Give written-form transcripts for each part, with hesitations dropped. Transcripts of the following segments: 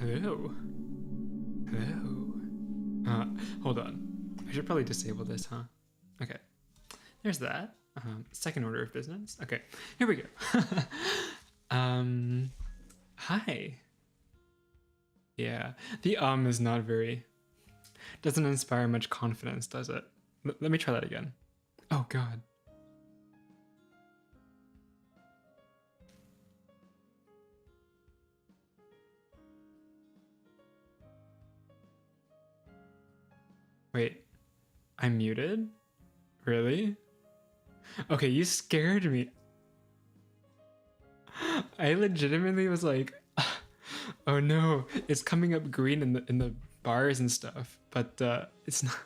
Hello. Hello. Hold on. I should probably disable this, huh? Okay. There's that. Second order of business. Okay, here we go. Hi. Yeah, the is not very, doesn't inspire much confidence, does it? Let me try that again. Oh God. Wait, I'm muted? Really? Okay, you scared me. I legitimately was like, oh no, it's coming up green in the bars and stuff, but it's not.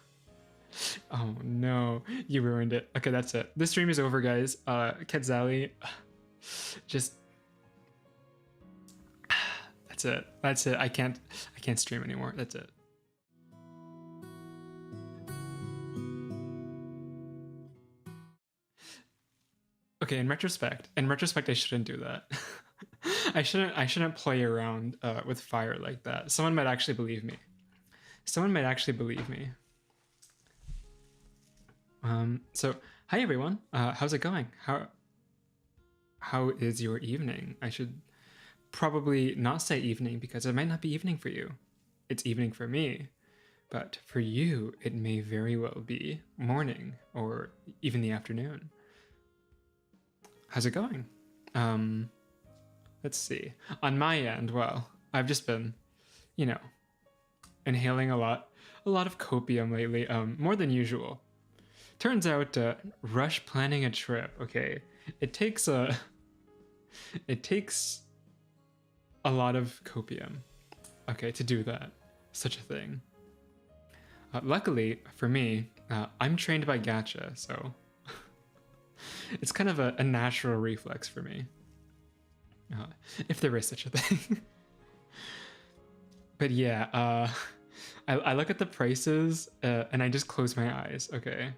Oh no, you ruined it. Okay, that's it. This stream is over, guys. Ketzali, just that's it. That's it. I can't stream anymore. That's it. Okay, in retrospect, I shouldn't do that. I shouldn't play around with fire like that. Someone might actually believe me. So hi everyone. How's it going? How is your evening? I should probably not say evening because it might not be evening for you. It's evening for me, but for you, it may very well be morning or even the afternoon. How's it going? Let's see. On my end, well, I've just been, you know, inhaling a lot of copium lately, more than usual. Turns out, rush planning a trip, okay, it takes a lot of copium, okay, to do that, such a thing. Luckily for me, I'm trained by Gacha, so it's kind of a natural reflex for me, if there is such a thing. But yeah, I look at the prices and I just close my eyes. Okay,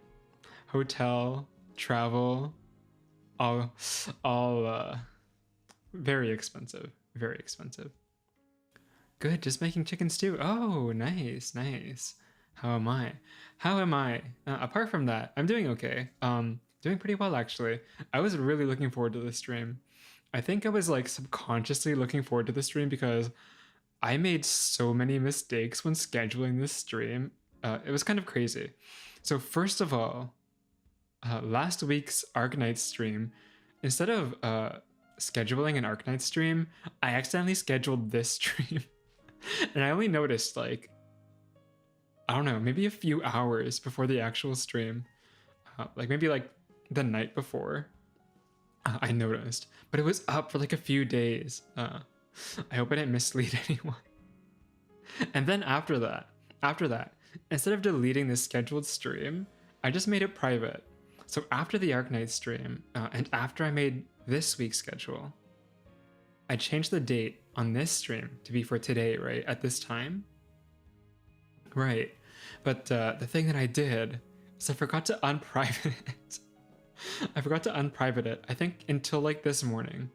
hotel, travel, all very expensive, very expensive. Good, just making chicken stew. Oh, nice, nice. How am I? Apart from that, I'm doing okay. Doing pretty well actually. I was really looking forward to this stream. I think I was like subconsciously looking forward to the stream because I made so many mistakes when scheduling this stream. It was kind of crazy. So first of all, last week's Arknight stream, instead of scheduling an Arknight stream, I accidentally scheduled this stream. And I only noticed like, I don't know, maybe a few hours before the actual stream. Like maybe like the night before, I noticed. But it was up for like a few days. I hope I didn't mislead anyone. And then after that, instead of deleting the scheduled stream, I just made it private. So after the Arknight stream, and after I made this week's schedule, I changed the date on this stream to be for today, right? At this time? Right. But the thing that I did is I forgot to unprivate it. I forgot to unprivate it, I think until like this morning.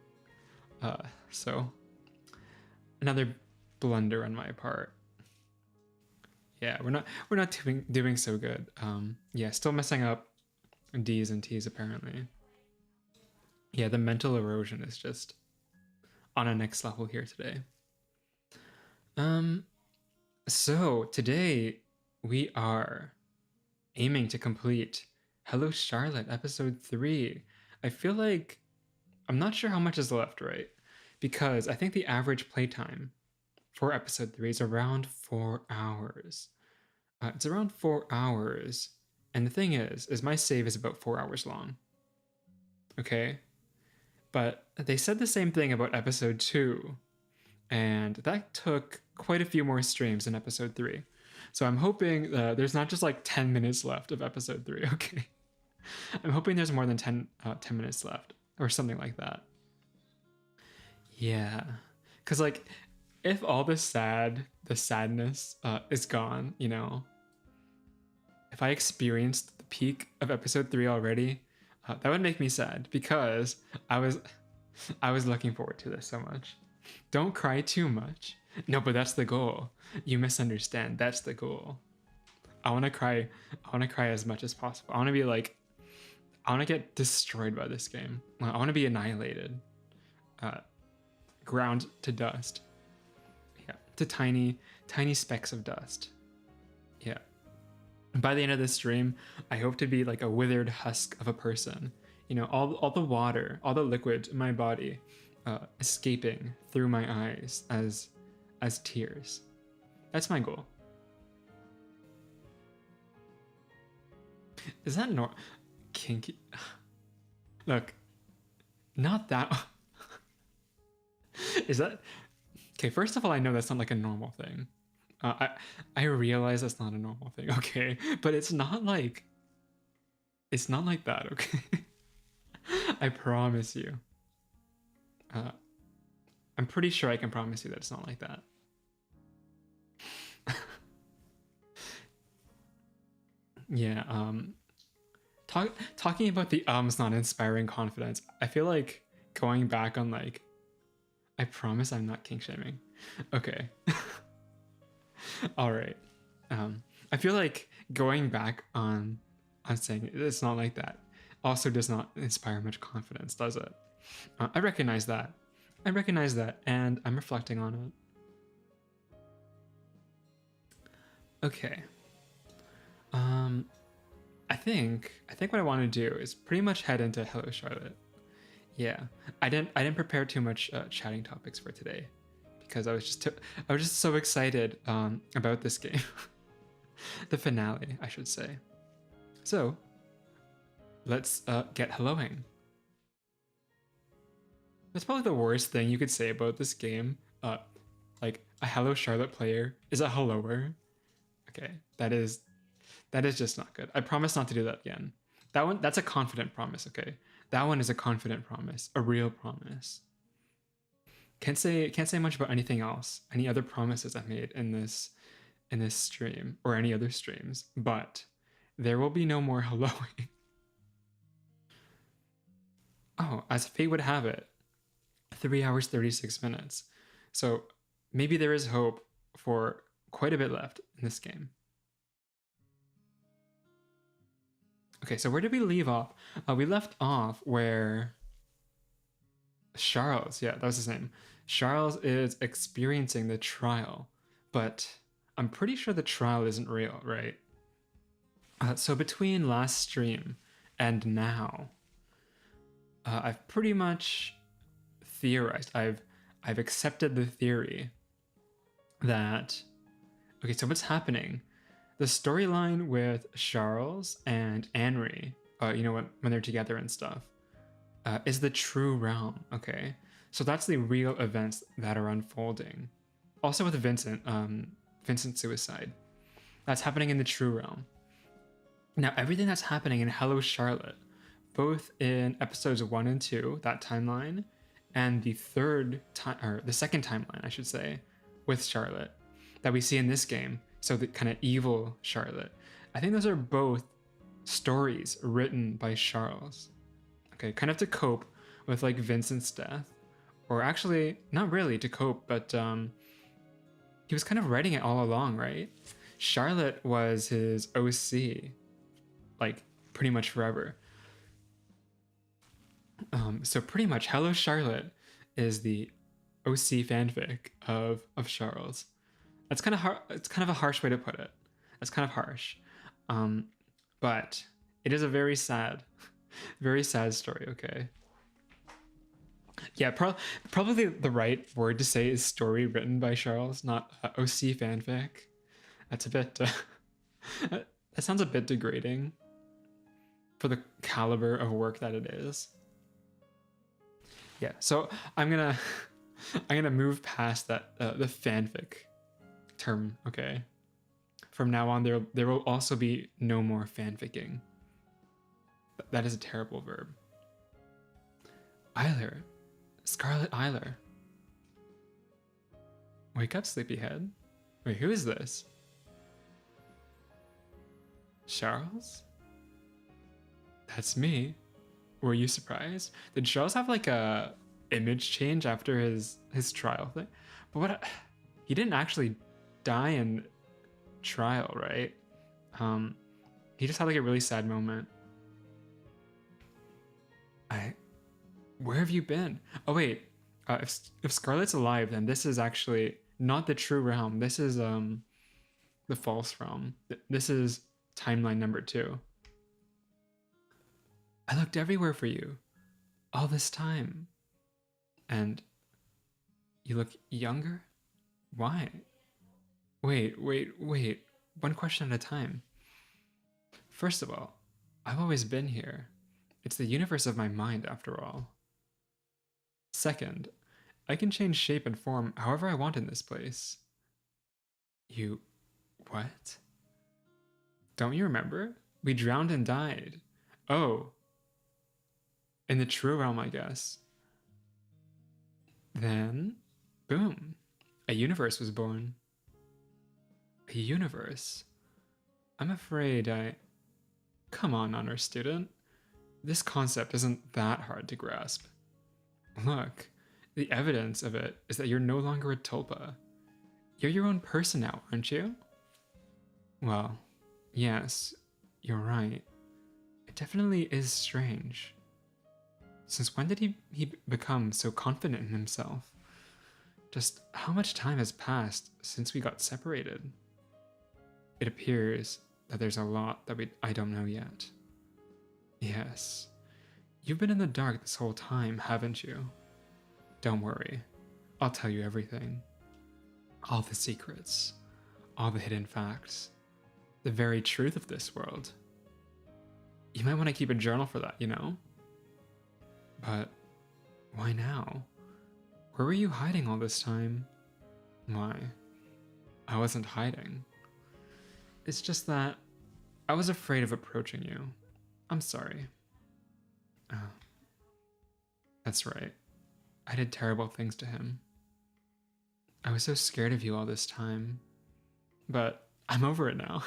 So another blunder on my part. Yeah, we're not doing so good. Yeah, still messing up D's and T's apparently. Yeah, the mental erosion is just on a next level here today. So today we are aiming to complete Hello Charlotte episode 3. I feel like I'm not sure how much is left, right? Because I think the average playtime for episode 3 is around 4 hours. It's around 4 hours. And the thing is my save is about 4 hours long. Okay? But they said the same thing about episode 2. And that took quite a few more streams than episode 3. So I'm hoping there's not just like 10 minutes left of episode 3, okay? I'm hoping there's more than 10 minutes left or something like that. Yeah. Because like, if all the sadness is gone, you know, if I experienced the peak of episode 3 already, that would make me sad because I was looking forward to this so much. Don't cry too much. No, but that's the goal. You misunderstand. That's the goal. I want to cry. I want to cry as much as possible. I want to be like, I want to get destroyed by this game. I want to be annihilated, ground to dust. Yeah, to tiny, tiny specks of dust. Yeah. By the end of this stream, I hope to be like a withered husk of a person. You know, all the water, all the liquid in my body, escaping through my eyes as tears. That's my goal. Is that kinky? Look, not that. Is that okay? First of all, I know that's not like a normal thing. I realize that's not a normal thing. Okay, but it's not like that. Okay, I promise you. I'm pretty sure I can promise you that it's not like that. Yeah. Talking about the not inspiring confidence. I feel like going back on like, I promise I'm not kink shaming. Okay. All right. I feel like going back on saying it's not like that also does not inspire much confidence, does it? I recognize that. And I'm reflecting on it. Okay. I think what I want to do is pretty much head into Hello Charlotte. Yeah, I didn't prepare too much chatting topics for today because I was just so excited about this game, the finale, I should say. So let's get helloing. That's probably the worst thing you could say about this game. Like a Hello Charlotte player is a helloer. Okay, that is just not good. I promise not to do that again. That's a confident promise, okay? That one is a confident promise, a real promise. Can't say much about anything else, any other promises I've made in this stream or any other streams, but there will be no more helloing. Oh, as fate would have it, 3 hours 36 minutes. So maybe there is hope for quite a bit left in this game. Okay, so where did we leave off? We left off where Charles, yeah, that was his name. Charles is experiencing the trial, but I'm pretty sure the trial isn't real, right? So between last stream and now, I've pretty much theorized. I've accepted the theory that, okay, so what's happening? The storyline with Charles and Henry, you know, when they're together and stuff, is the true realm, okay? So that's the real events that are unfolding. Also with Vincent's suicide. That's happening in the true realm. Now, everything that's happening in Hello Charlotte, both in episodes 1 and 2, that timeline, and the second timeline, I should say, with Charlotte, that we see in this game, so the kind of evil Charlotte, I think those are both stories written by Charles. Okay, kind of to cope with like Vincent's death, or actually not really to cope, but he was kind of writing it all along, right? Charlotte was his OC, like pretty much forever. So pretty much Hello Charlotte is the OC fanfic of Charles. That's kind of hard. It's kind of a harsh way to put it. That's kind of harsh, but it is a very sad story. Okay. Yeah, probably the right word to say is story written by Charles, not OC fanfic. That's a bit. That sounds a bit degrading for the caliber of work that it is. Yeah, so I'm gonna move past that the fanfic term. Okay, from now on there will also be no more fanficking. That is a terrible verb. Eiler, Scarlet Eiler. Wake up, sleepyhead. Wait, who is this? Charles? That's me. Were you surprised? Did Charles have like a image change after his trial thing? But He didn't actually die in trial, right? He just had like a really sad moment. Where have you been? Oh wait, if Scarlet's alive, then this is actually not the true realm. This is the false realm. This is timeline number 2. I looked everywhere for you, all this time, and you look younger? Why? Wait. One question at a time. First of all, I've always been here. It's the universe of my mind, after all. Second, I can change shape and form however I want in this place. You... what? Don't you remember? We drowned and died. Oh. In the true realm, I guess. Then, boom. A universe was born. A universe? I'm afraid Come on, honor student. This concept isn't that hard to grasp. Look, the evidence of it is that you're no longer a tulpa. You're your own person now, aren't you? Well, yes, you're right. It definitely is strange. Since when did he become so confident in himself? Just how much time has passed since we got separated? It appears that there's a lot that I don't know yet. Yes, you've been in the dark this whole time, haven't you? Don't worry, I'll tell you everything. All the secrets, all the hidden facts, the very truth of this world. You might want to keep a journal for that, you know? But why now? Where were you hiding all this time? Why? I wasn't hiding. It's just that I was afraid of approaching you. I'm sorry. Oh, that's right. I did terrible things to him. I was so scared of you all this time. But I'm over it now.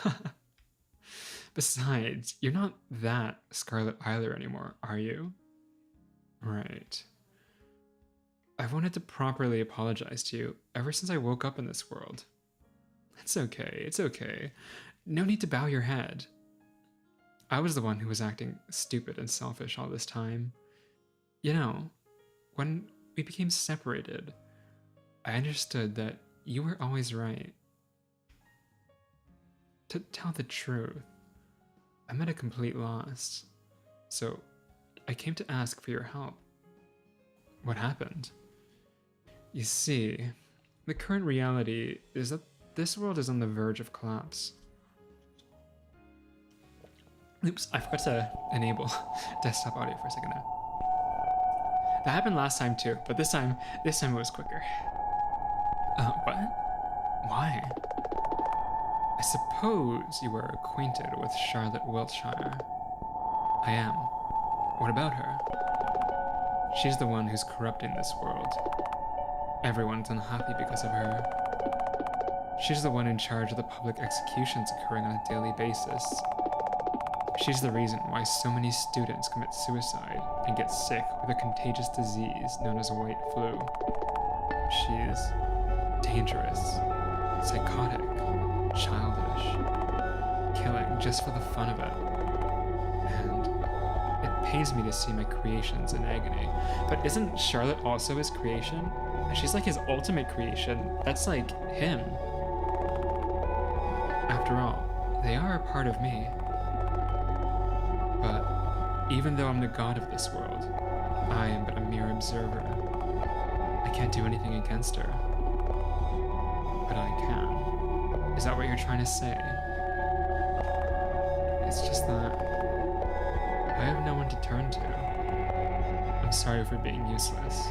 Besides, you're not that Scarlet Eiler anymore, are you? Right. I've wanted to properly apologize to you ever since I woke up in this world. It's okay. No need to bow your head. I was the one who was acting stupid and selfish all this time. You know, when we became separated, I understood that you were always right. To tell the truth, I'm at a complete loss. So I came to ask for your help. What happened? You see, the current reality is that this world is on the verge of collapse. Oops, I forgot to enable desktop audio for a second there. That happened last time too, but this time it was quicker. What? Why? I suppose you were acquainted with Charlotte Wiltshire. I am. What about her? She's the one who's corrupting this world. Everyone's unhappy because of her. She's the one in charge of the public executions occurring on a daily basis. She's the reason why so many students commit suicide and get sick with a contagious disease known as white flu. She's dangerous, psychotic, childish, killing just for the fun of it. And it pains me to see my creations in agony. But isn't Charlotte also his creation? She's like his ultimate creation. That's like him. After all, they are a part of me. But even though I'm the god of this world, I am but a mere observer. I can't do anything against her. But I can. Is that what you're trying to say? It's just that I have no one to turn to. I'm sorry for being useless.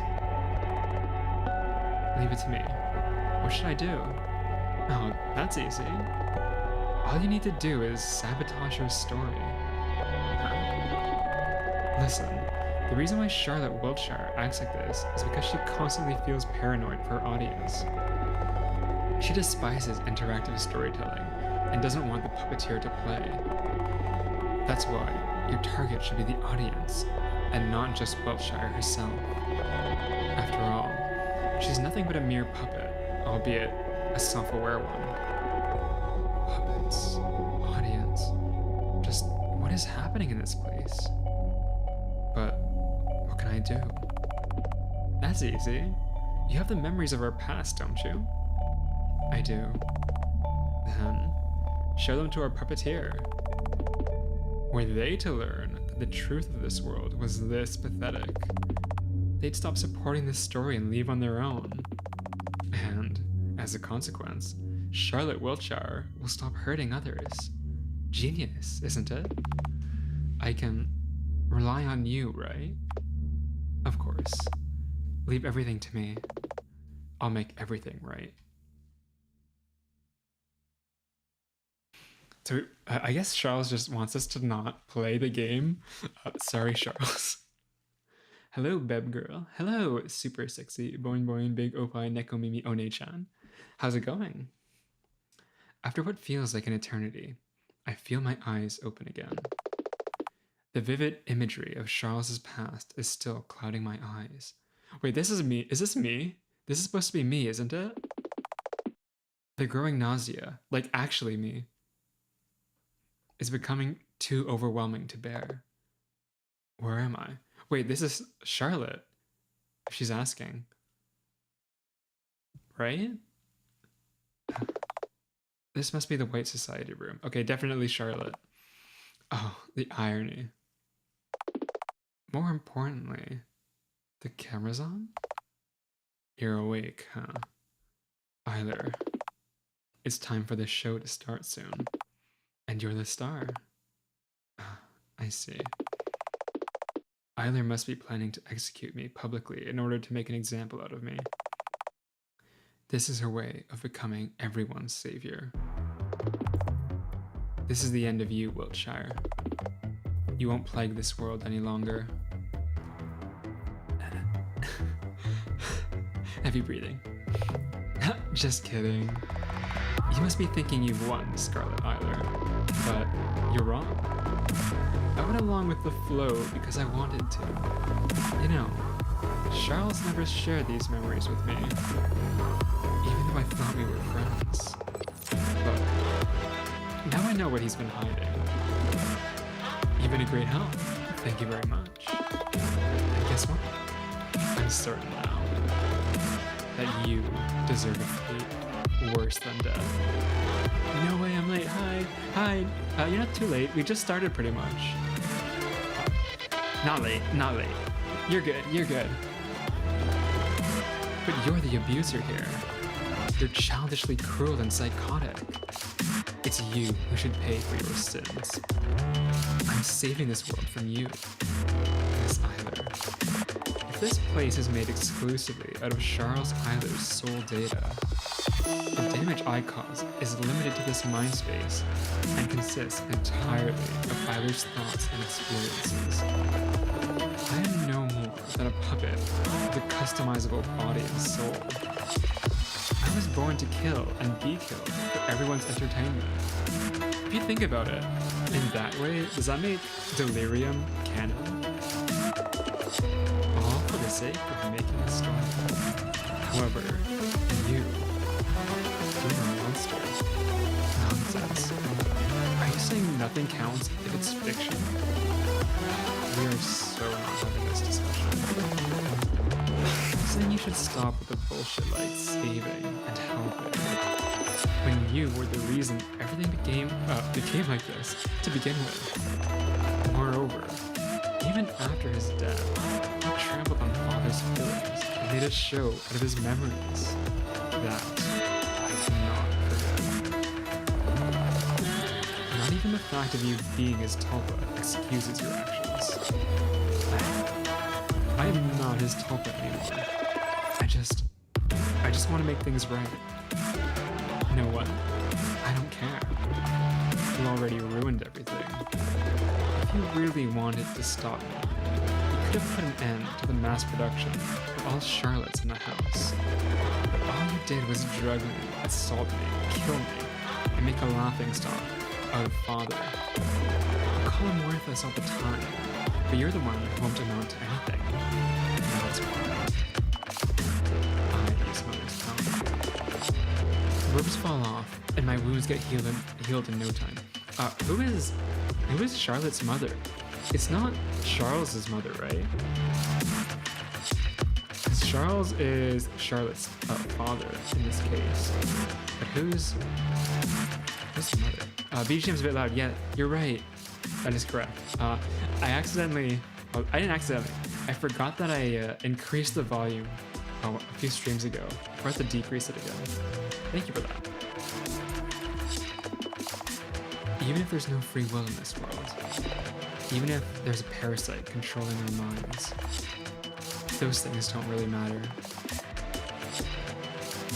Leave it to me. What should I do? Oh, that's easy. All you need to do is sabotage her story. Listen, the reason why Charlotte Wiltshire acts like this is because she constantly feels paranoid for her audience. She despises interactive storytelling and doesn't want the puppeteer to play. That's why your target should be the audience and not just Wiltshire herself. After all, she's nothing but a mere puppet, albeit a self-aware one. Puppets, audience, just what is happening in this place? But what can I do? That's easy. You have the memories of our past, don't you? I do. Then, show them to our puppeteer. Were they to learn that the truth of this world was this pathetic, they'd stop supporting this story and leave on their own. And, as a consequence, Charlotte Wiltshire will stop hurting others. Genius, isn't it? I can rely on you, right? Of course. Leave everything to me. I'll make everything right. So I guess Charles just wants us to not play the game. Sorry, Charles. Hello, Beb Girl. Hello, super sexy boing boing big opai neko mimi one-chan. How's it going? After what feels like an eternity, I feel my eyes open again. The vivid imagery of Charles's past is still clouding my eyes. Wait, this is me. Is this me? This is supposed to be me, isn't it? The growing nausea, like actually me, is becoming too overwhelming to bear. Where am I? Wait, this is Charlotte. If she's asking. Right? This must be the White Society room. Okay, definitely Charlotte. Oh, the irony. More importantly, the camera's on? You're awake, huh? Eiler, it's time for the show to start soon. And you're the star. I see. Eiler must be planning to execute me publicly in order to make an example out of me. This is her way of becoming everyone's savior. This is the end of you, Wiltshire. You won't plague this world any longer. Heavy breathing. Just kidding. You must be thinking you've won, Scarlet Eiler, but you're wrong. I went along with the flow because I wanted to. You know, Charles never shared these memories with me, even though I thought we were friends. But now I know what he's been hiding. You've been a great help. Thank you very much. And guess what? I'm certain now that you deserve a fate worse than death. No way, I'm late. Hi. You're not too late. We just started pretty much. Not late. You're good. But you're the abuser here. You're childishly cruel and psychotic. It's you who should pay for your sins. I'm saving this world from you, Miss Eiler. If this place is made exclusively out of Charles Eiler's soul data, the damage I cause is limited to this mind space and consists entirely of Eiler's thoughts and experiences. I am no more than a puppet with a customizable body and soul. I was born to kill and be killed for everyone's entertainment. If you think about it, in that way, does that make delirium canon? All for the sake of making a story. However, you're a monster. Nonsense. Are you saying nothing counts if it's fiction? We are so not having this discussion. I'm saying you should stop with the bullshit like saving and helping. When you were the reason everything became like this to begin with. Moreover, even after his death, he trampled on Father's feelings and made a show out of his memories. That I cannot forget. Not even the fact of you being his Tulpa excuses your actions. I am not his Tulpa anymore. I just want to make things right. You know what? I don't care. You already ruined everything. If you really wanted to stop me, you could have put an end to the mass production of all Charlottes in the house. But all you did was drug me, assault me, kill me, and make a laughingstock out of Father. You call him worthless all the time, but you're the one who won't amount to anything. That's why I use Mother's power. orbs fall off, and my wounds get healed in no time. Who is Charlotte's mother? It's not Charles's mother, right? Because Charles is Charlotte's father in this case. But who's the mother? BGM's a bit loud. Yeah, you're right. That is correct. I didn't accidentally. I forgot that I increased the volume a few streams ago. I have to decrease it again. Thank you for that. Even if there's no free will in this world, even if there's a parasite controlling our minds, those things don't really matter.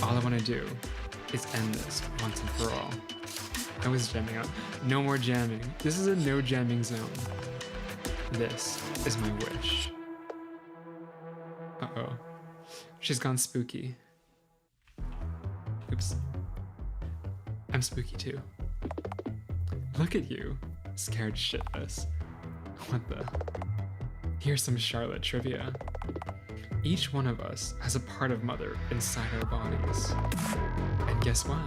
All I want to do is end this once and for all. I was jamming out. No more jamming. This is a no jamming zone. This is my wish. Uh-oh. She's gone spooky. Oops. I'm spooky too. Look at you, scared shitless. What the? Here's some Charlotte trivia. Each one of us has a part of Mother inside our bodies. And guess what?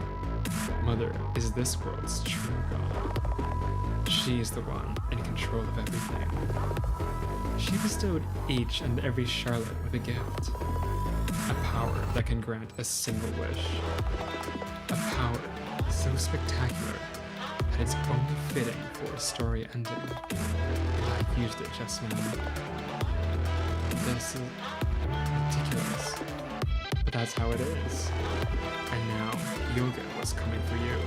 Mother is this world's true god. She is the one in control of everything. She bestowed each and every Charlotte with a gift. A power that can grant a single wish. A power so spectacular that it's only fitting for a story ending. I've used it just now. This is ridiculous. But that's how it is. And now you'll get what's coming for you.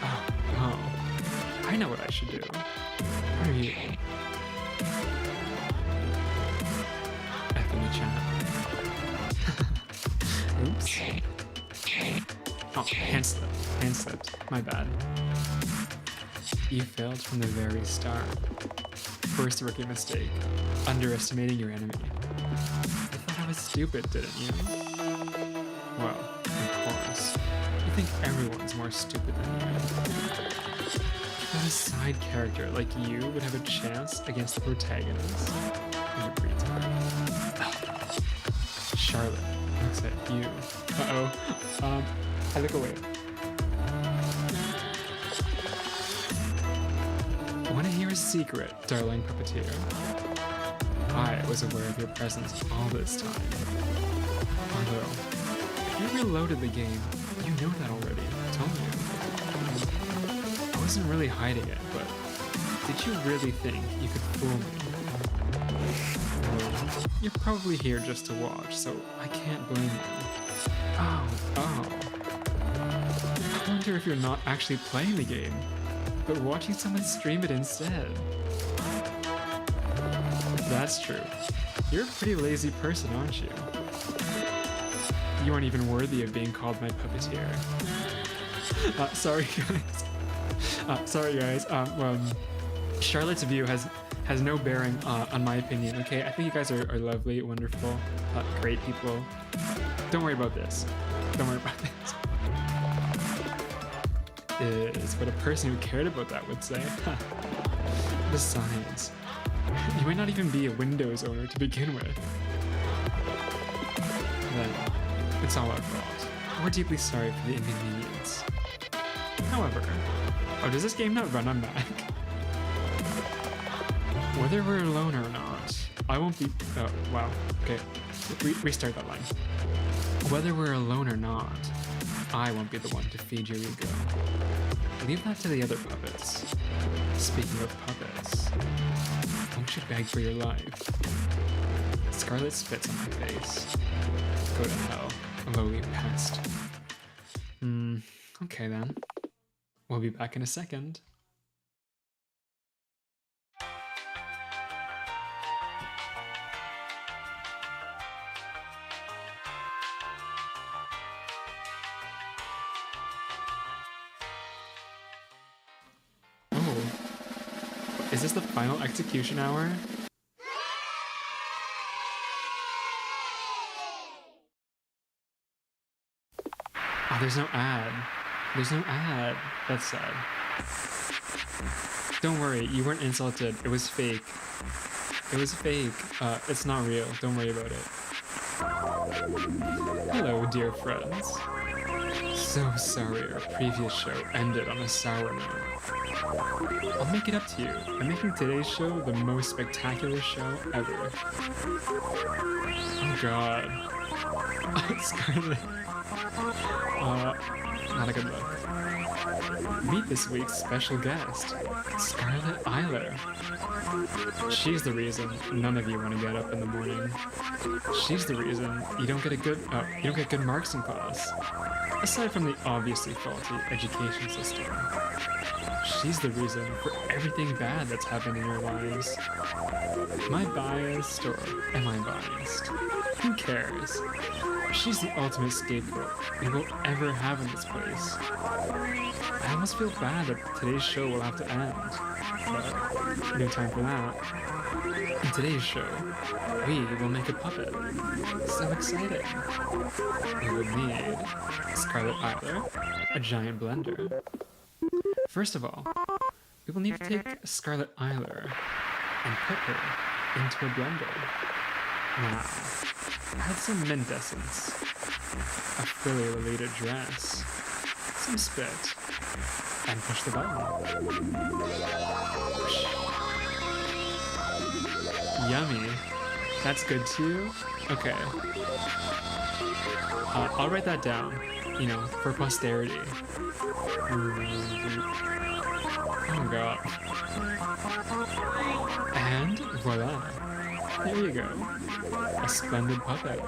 Oh, I know what I should do. What are you? F in the chat. Oops. Oh, hand slipped. My bad. You failed from the very start. First rookie mistake. Underestimating your enemy. You thought I was stupid, didn't you? Well, of course. You think everyone's more stupid than you. That a side character like you would have a chance against the protagonist? You're retard. Charlotte looks at you. Uh-oh. I look away. Want to hear a secret, darling puppeteer? I was aware of your presence all this time. Although, if you reloaded the game, you know that already, don't you? I wasn't really hiding it, but did you really think you could fool me? Well, you're probably here just to watch, so I can't blame you. Oh. I wonder if you're not actually playing the game, but watching someone stream it instead. If that's true, you're a pretty lazy person, aren't you? You aren't even worthy of being called my puppeteer. Sorry guys. Charlotte's view has no bearing on my opinion, okay? I think you guys are lovely, wonderful, great people. Don't worry about this. Is what a person who cared about that would say. Besides, you might not even be a Windows owner to begin with. Then, it's all our fault. We're deeply sorry for the inconvenience. However, does this game not run on Mac? Whether we're alone or not, I won't be... Oh, wow. Okay, restart that line. Whether we're alone or not, I won't be the one to feed your ego. Leave that to the other puppets. Speaking of puppets, won't you beg for your life? Scarlet spits on my face. Go to hell, lowly pest. Okay then. We'll be back in a second. Is this the final execution hour? Oh, there's no ad. That's sad. Don't worry, you weren't insulted. It was fake. It's not real. Don't worry about it. Hello, dear friends. So sorry our previous show ended on a sour note. I'll make it up to you. I'm making today's show the most spectacular show ever. Oh god. Scarlet. Not a good look. Meet this week's special guest, Charlotte Iris. She's the reason none of you want to get up in the morning. She's the reason you don't get good marks in class. Aside from the obviously faulty education system. She's the reason for everything bad that's happened in your lives. Am I biased or am I biased? Who cares? She's the ultimate scapegoat we will ever have in this place. I almost feel bad that today's show will have to end, but no time for that. In today's show, we will make a puppet. So exciting! We will need Scarlet Iris, a giant blender. First of all, we will need to take Scarlet Iris and put her into a blender. Now, add some mint essence, a frilly Lolita dress, some spit, and push the button. Yummy. That's good too? Okay. I'll write that down, for posterity. Oh god. And voila. There you go. A splendid puppet.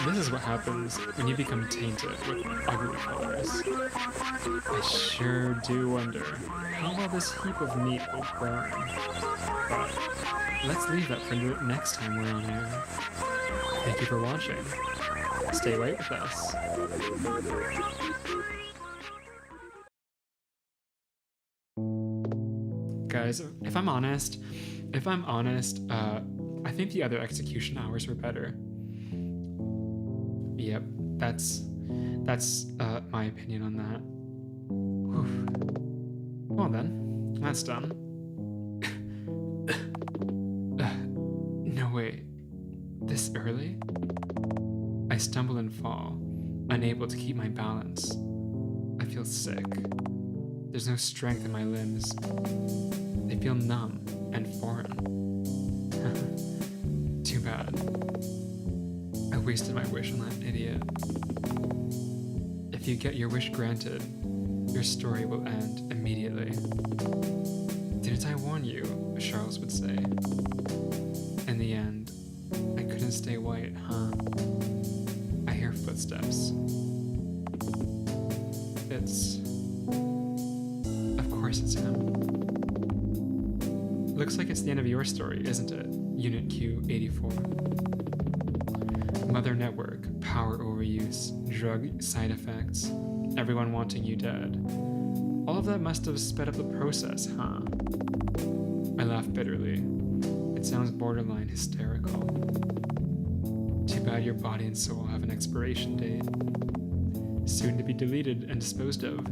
This is what happens when you become tainted with ugly colors. I sure do wonder how well this heap of meat will burn. But let's leave that for next time we're on air. Thank you for watching. Stay late with us. Guys, if I'm honest, I think the other execution hours were better. Yep, that's my opinion on that. Whew. Well then, that's done. No wait, this early? I stumble and fall, unable to keep my balance. I feel sick. There's no strength in my limbs. They feel numb and foreign. Too bad. I wasted my wish on that idiot. If you get your wish granted, your story will end immediately. Didn't I warn you? Charles would say. In the end, I couldn't stay white, huh? I hear footsteps. Of course it's him. Looks like it's the end of your story, isn't it? Unit Q84. Mother network, power overuse, drug side effects, everyone wanting you dead. All of that must have sped up the process, huh? I laugh bitterly. It sounds borderline hysterical. Too bad your body and soul have an expiration date. Soon to be deleted and disposed of.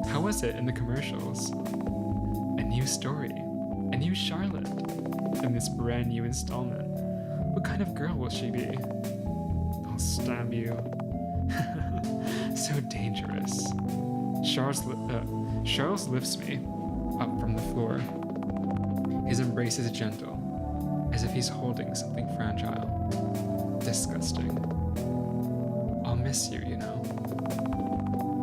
How was it in the commercials? A new story. A new Charlotte. In this brand new installment. What kind of girl will she be? I'll stab you. So dangerous. Charles lifts me up from the floor. His embrace is gentle, as if he's holding something fragile. Disgusting. I'll miss you, you know.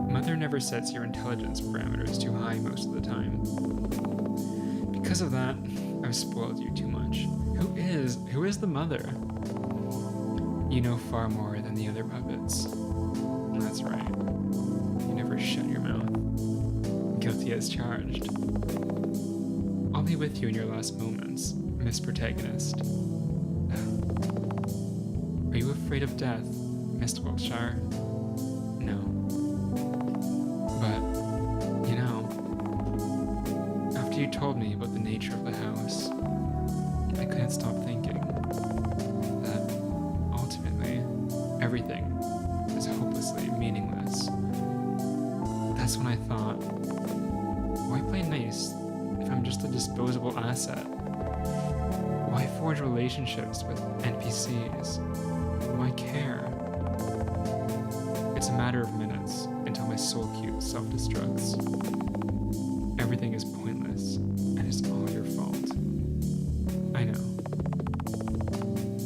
Mother never sets your intelligence parameters too high most of the time. Because of that, I've spoiled you too much. Who is the mother? You know far more than the other puppets. That's right. You never shut your mouth. Guilty as charged. I'll be with you in your last moments, Miss Protagonist. Are you afraid of death, Miss Wiltshire? No. But, you know, after you told me about the nature of the house, I couldn't stop thinking that ultimately everything is hopelessly meaningless. That's when I thought, why play nice if I'm just a disposable asset? Why forge forge relationships with NPCs. Why care? It's a matter of minutes until my soul cube self-destructs. Everything is pointless, and it's all your fault. I know.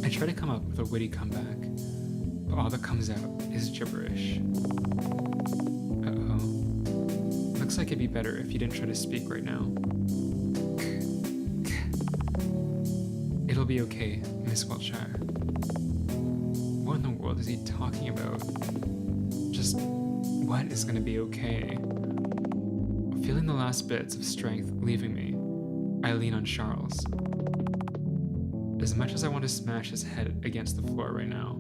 I try to come up with a witty comeback, but all that comes out is gibberish. Uh-oh. Looks like it'd be better if you didn't try to speak right now. It'll be okay, Miss Wiltshire. What in the world is he talking about? Just what is gonna be okay? Feeling the last bits of strength leaving me, I lean on Charles. As much as I want to smash his head against the floor right now,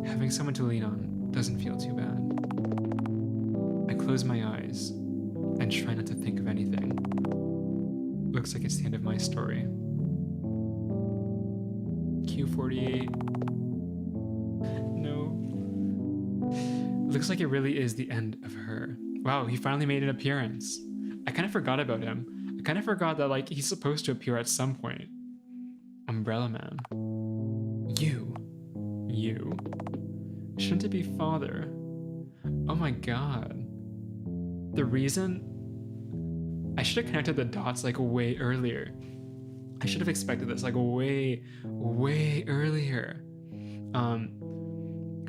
having someone to lean on doesn't feel too bad. I close my eyes and try not to think of anything. Looks like it's the end of my story. Q48. No. Looks like it really is the end of her. Wow, he finally made an appearance. I kind of forgot about him. I kind of forgot that, like, he's supposed to appear at some point. Umbrella Man. You. Shouldn't it be father? Oh my god. The reason... I should have connected the dots, like, way earlier. I should have expected this, like, way earlier.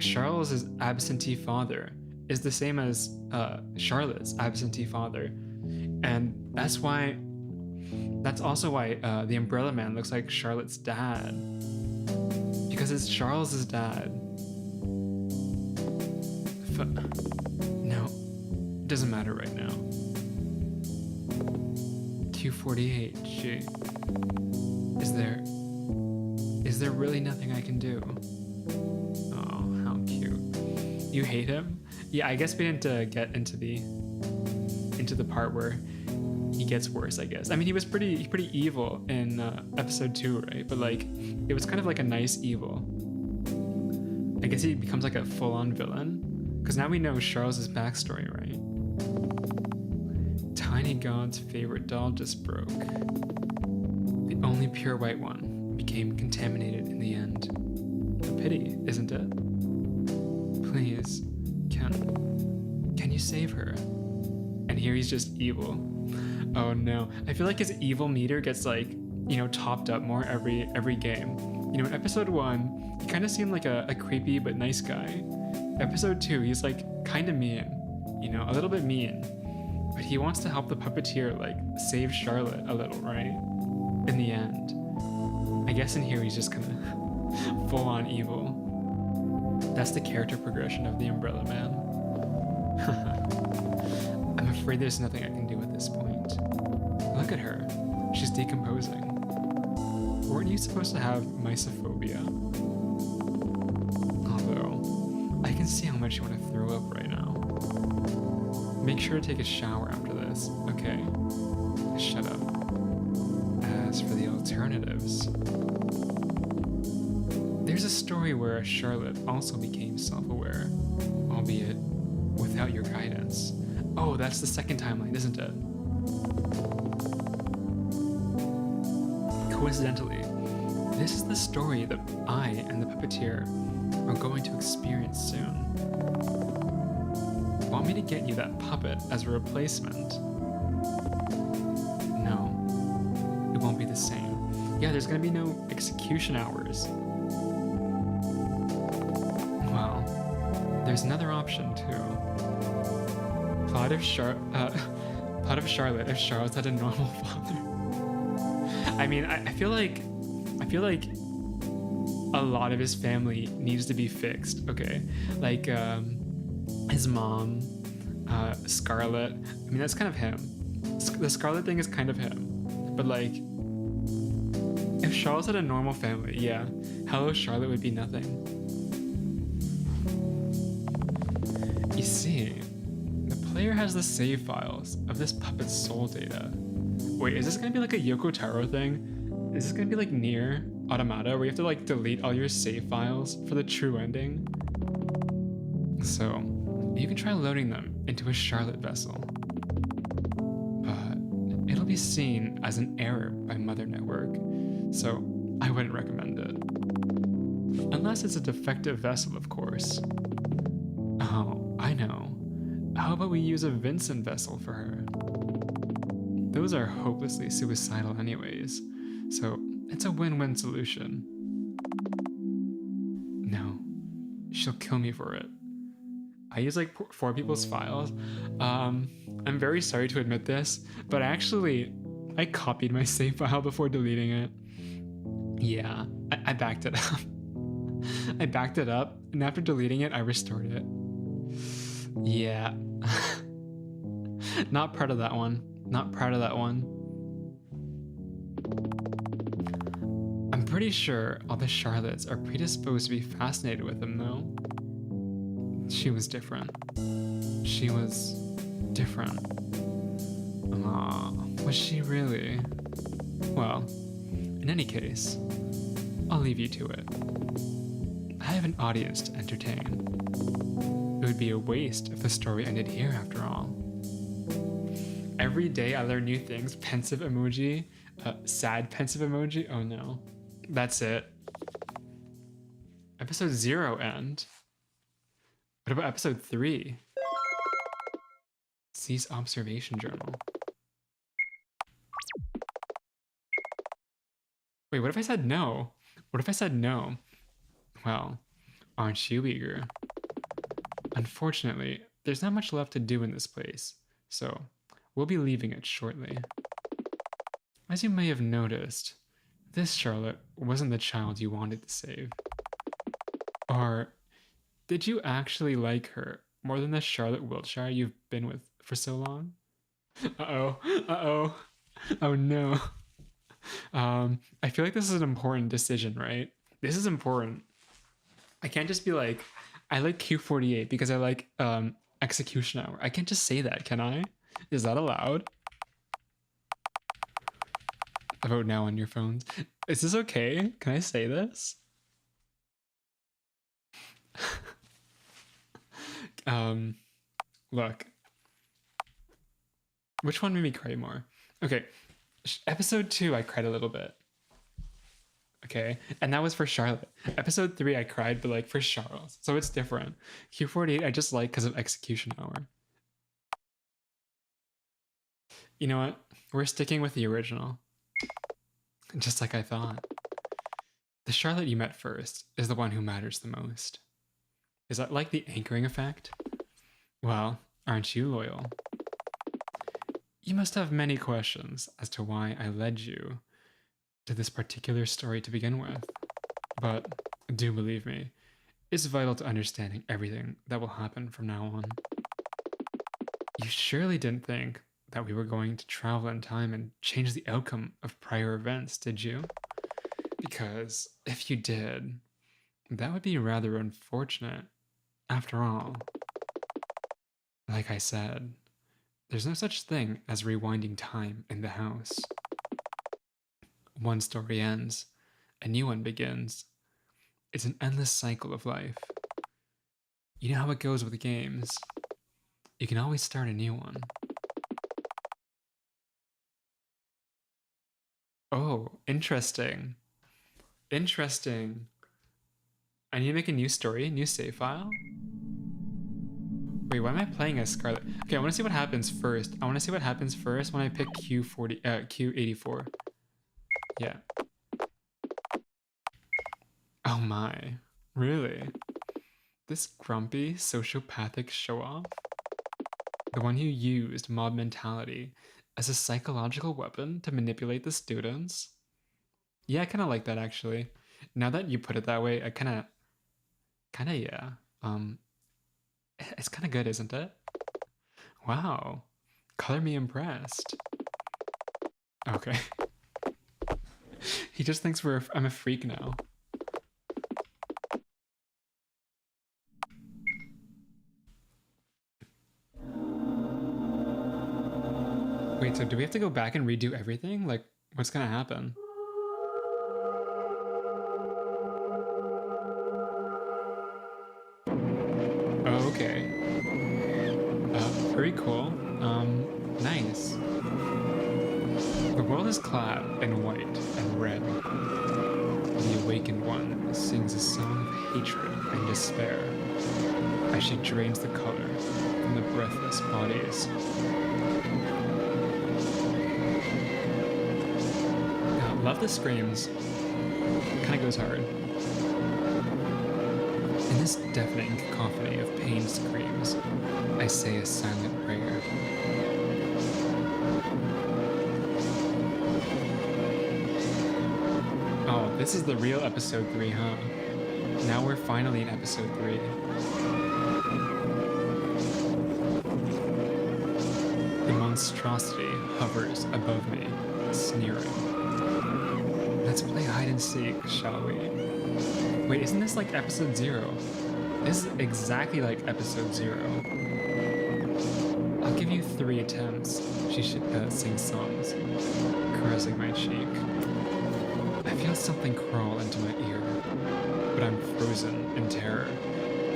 Charles' absentee father is the same as Charlotte's absentee father, and that's also why the Umbrella Man looks like Charlotte's dad, because it's Charles's dad. No, it doesn't matter right now. Q48, gee. Is there really nothing I can do? Oh, how cute. You hate him? Yeah, I guess we didn't get into the part where he gets worse, I guess. I mean, he was pretty evil in episode 2, right? But like, it was kind of like a nice evil. I guess he becomes like a full-on villain, because now we know Charles' backstory, right? Tiny God's favorite doll just broke. The only pure white one became contaminated in the end. A pity, isn't it? Please, can you save her? And here he's just evil. Oh no, I feel like his evil meter gets, like, you know, topped up more every game. You know, in episode 1, he kind of seemed like a creepy but nice guy. Episode 2, he's like kind of mean, you know, a little bit mean. But he wants to help the puppeteer, like, save Charlotte a little, right? In the end. I guess in here he's just kind of full on evil. That's the character progression of the Umbrella Man. I'm afraid there's nothing I can do at this point. Look at her. She's decomposing. Weren't you supposed to have mysophobia? Although, I can see how much you want to throw up right now. Make sure to take a shower after this, okay? Shut up. As for the alternatives... There's a story where Charlotte also became self-aware, albeit without your guidance. Oh, that's the second timeline, isn't it? Coincidentally, this is the story that I and the puppeteer are going to experience soon. Want me to get you that puppet as a replacement? No, it won't be the same. Yeah, there's gonna be no execution hours. Well, there's another option too. Plot of Charlotte if Charles had a normal father. I mean, I feel like a lot of his family needs to be fixed, okay? Like, his mom, Scarlett. I mean, that's kind of him. The Scarlett thing is kind of him. But like, if Charles had a normal family, yeah, Hello Charlotte would be nothing. You see, the player has the save files of this puppet's soul data. Wait, is this gonna be like a Yoko Taro thing? Is this gonna be like Nier Automata, where you have to like delete all your save files for the true ending? So, you can try loading them into a Charlotte vessel, but it'll be seen as an error by Mother Network. So I wouldn't recommend it. Unless it's a defective vessel, of course. Oh, I know. How about we use a Vincent vessel for her? Those are hopelessly suicidal anyways, so it's a win-win solution. No, she'll kill me for it. I use like 4 people's files. I'm very sorry to admit this, but I copied my save file before deleting it. Yeah, I backed it up. I backed it up, and after deleting it, I restored it. Yeah. Not proud of that one. Not proud of that one. I'm pretty sure all the Charlottes are predisposed to be fascinated with him, though. She was different. She was different. Aw, was she really? Well, in any case, I'll leave you to it. I have an audience to entertain. It would be a waste if the story ended here after all. Every day I learn new things. Pensive emoji. Sad pensive emoji. Oh no. That's it. Episode 0 end. What about episode 3? C's observation journal. Wait, what if I said no? What if I said no? Well, aren't you eager? Unfortunately, there's not much left to do in this place, so we'll be leaving it shortly. As you may have noticed, this Charlotte wasn't the child you wanted to save. Or did you actually like her more than the Charlotte Wiltshire you've been with for so long? Uh-oh, uh-oh, oh no. I feel like this is an important decision, right? This is important. I can't just be like, I like Q48 because I like execution hour. I can't just say that, can I? Is that allowed? Vote now on your phones. Is this okay? Can I say this? Look. Which one made me cry more? Okay, episode 2 I cried a little bit. Okay, and that was for Charlotte. Episode 3 I cried, but like for Charles, so it's different. Q48 I just like because of execution hour. You know what? We're sticking with the original. Just like I thought. The Charlotte you met first is the one who matters the most. Is that like the anchoring effect? Well, aren't you loyal? You must have many questions as to why I led you to this particular story to begin with. But do believe me, it's vital to understanding everything that will happen from now on. You surely didn't think that we were going to travel in time and change the outcome of prior events, did you? Because if you did, that would be rather unfortunate. After all, like I said, there's no such thing as rewinding time in the house. One story ends, a new one begins. It's an endless cycle of life. You know how it goes with games. You can always start a new one. Oh, interesting. Interesting. I need to make a new story, new save file? Wait, why am I playing as Scarlet? Okay, I want to see what happens first. I want to see what happens first when I pick Q84. Yeah. Oh my. Really? This grumpy, sociopathic show-off? The one who used mob mentality as a psychological weapon to manipulate the students? Yeah, I kind of like that, actually. Now that you put it that way, I kind of, yeah. It's kind of good, isn't it? Wow. Color me impressed. Okay. He just thinks I'm a freak now. Wait, so do we have to go back and redo everything? Like, what's gonna happen? Oh, okay. Very cool. Nice. The world is clad in white and red. The awakened one sings a song of hatred and despair as she drains the color from the breathless bodies. Love the screams. Kind of goes hard. In this deafening cacophony of pain screams, I say a silent prayer. Oh, this is the real episode 3, huh? Now we're finally in episode 3. The monstrosity hovers above me, sneering. Let's play hide and seek, shall we? Wait, isn't this like episode 0? This is exactly like episode 0. I'll give you 3 attempts. She sing songs, caressing my cheek. I feel something crawl into my ear, but I'm frozen in terror.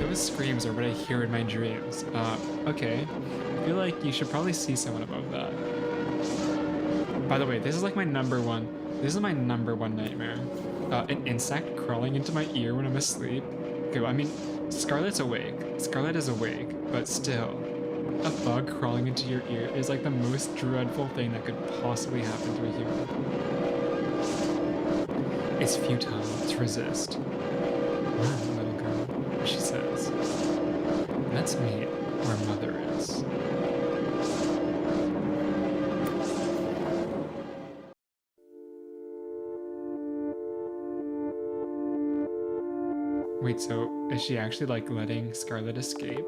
Those screams are what I hear in my dreams. Okay. I feel like you should probably see someone above that. By the way, this is like my number one. This is my number 1 nightmare. An insect crawling into my ear when I'm asleep. Okay, well, I mean, Scarlett's awake. Scarlett is awake, but still, a bug crawling into your ear is like the most dreadful thing that could possibly happen to a human. It's futile to resist. Run, little girl, she says. Let's meet where mother is. Wait, so is she actually like letting Scarlett escape?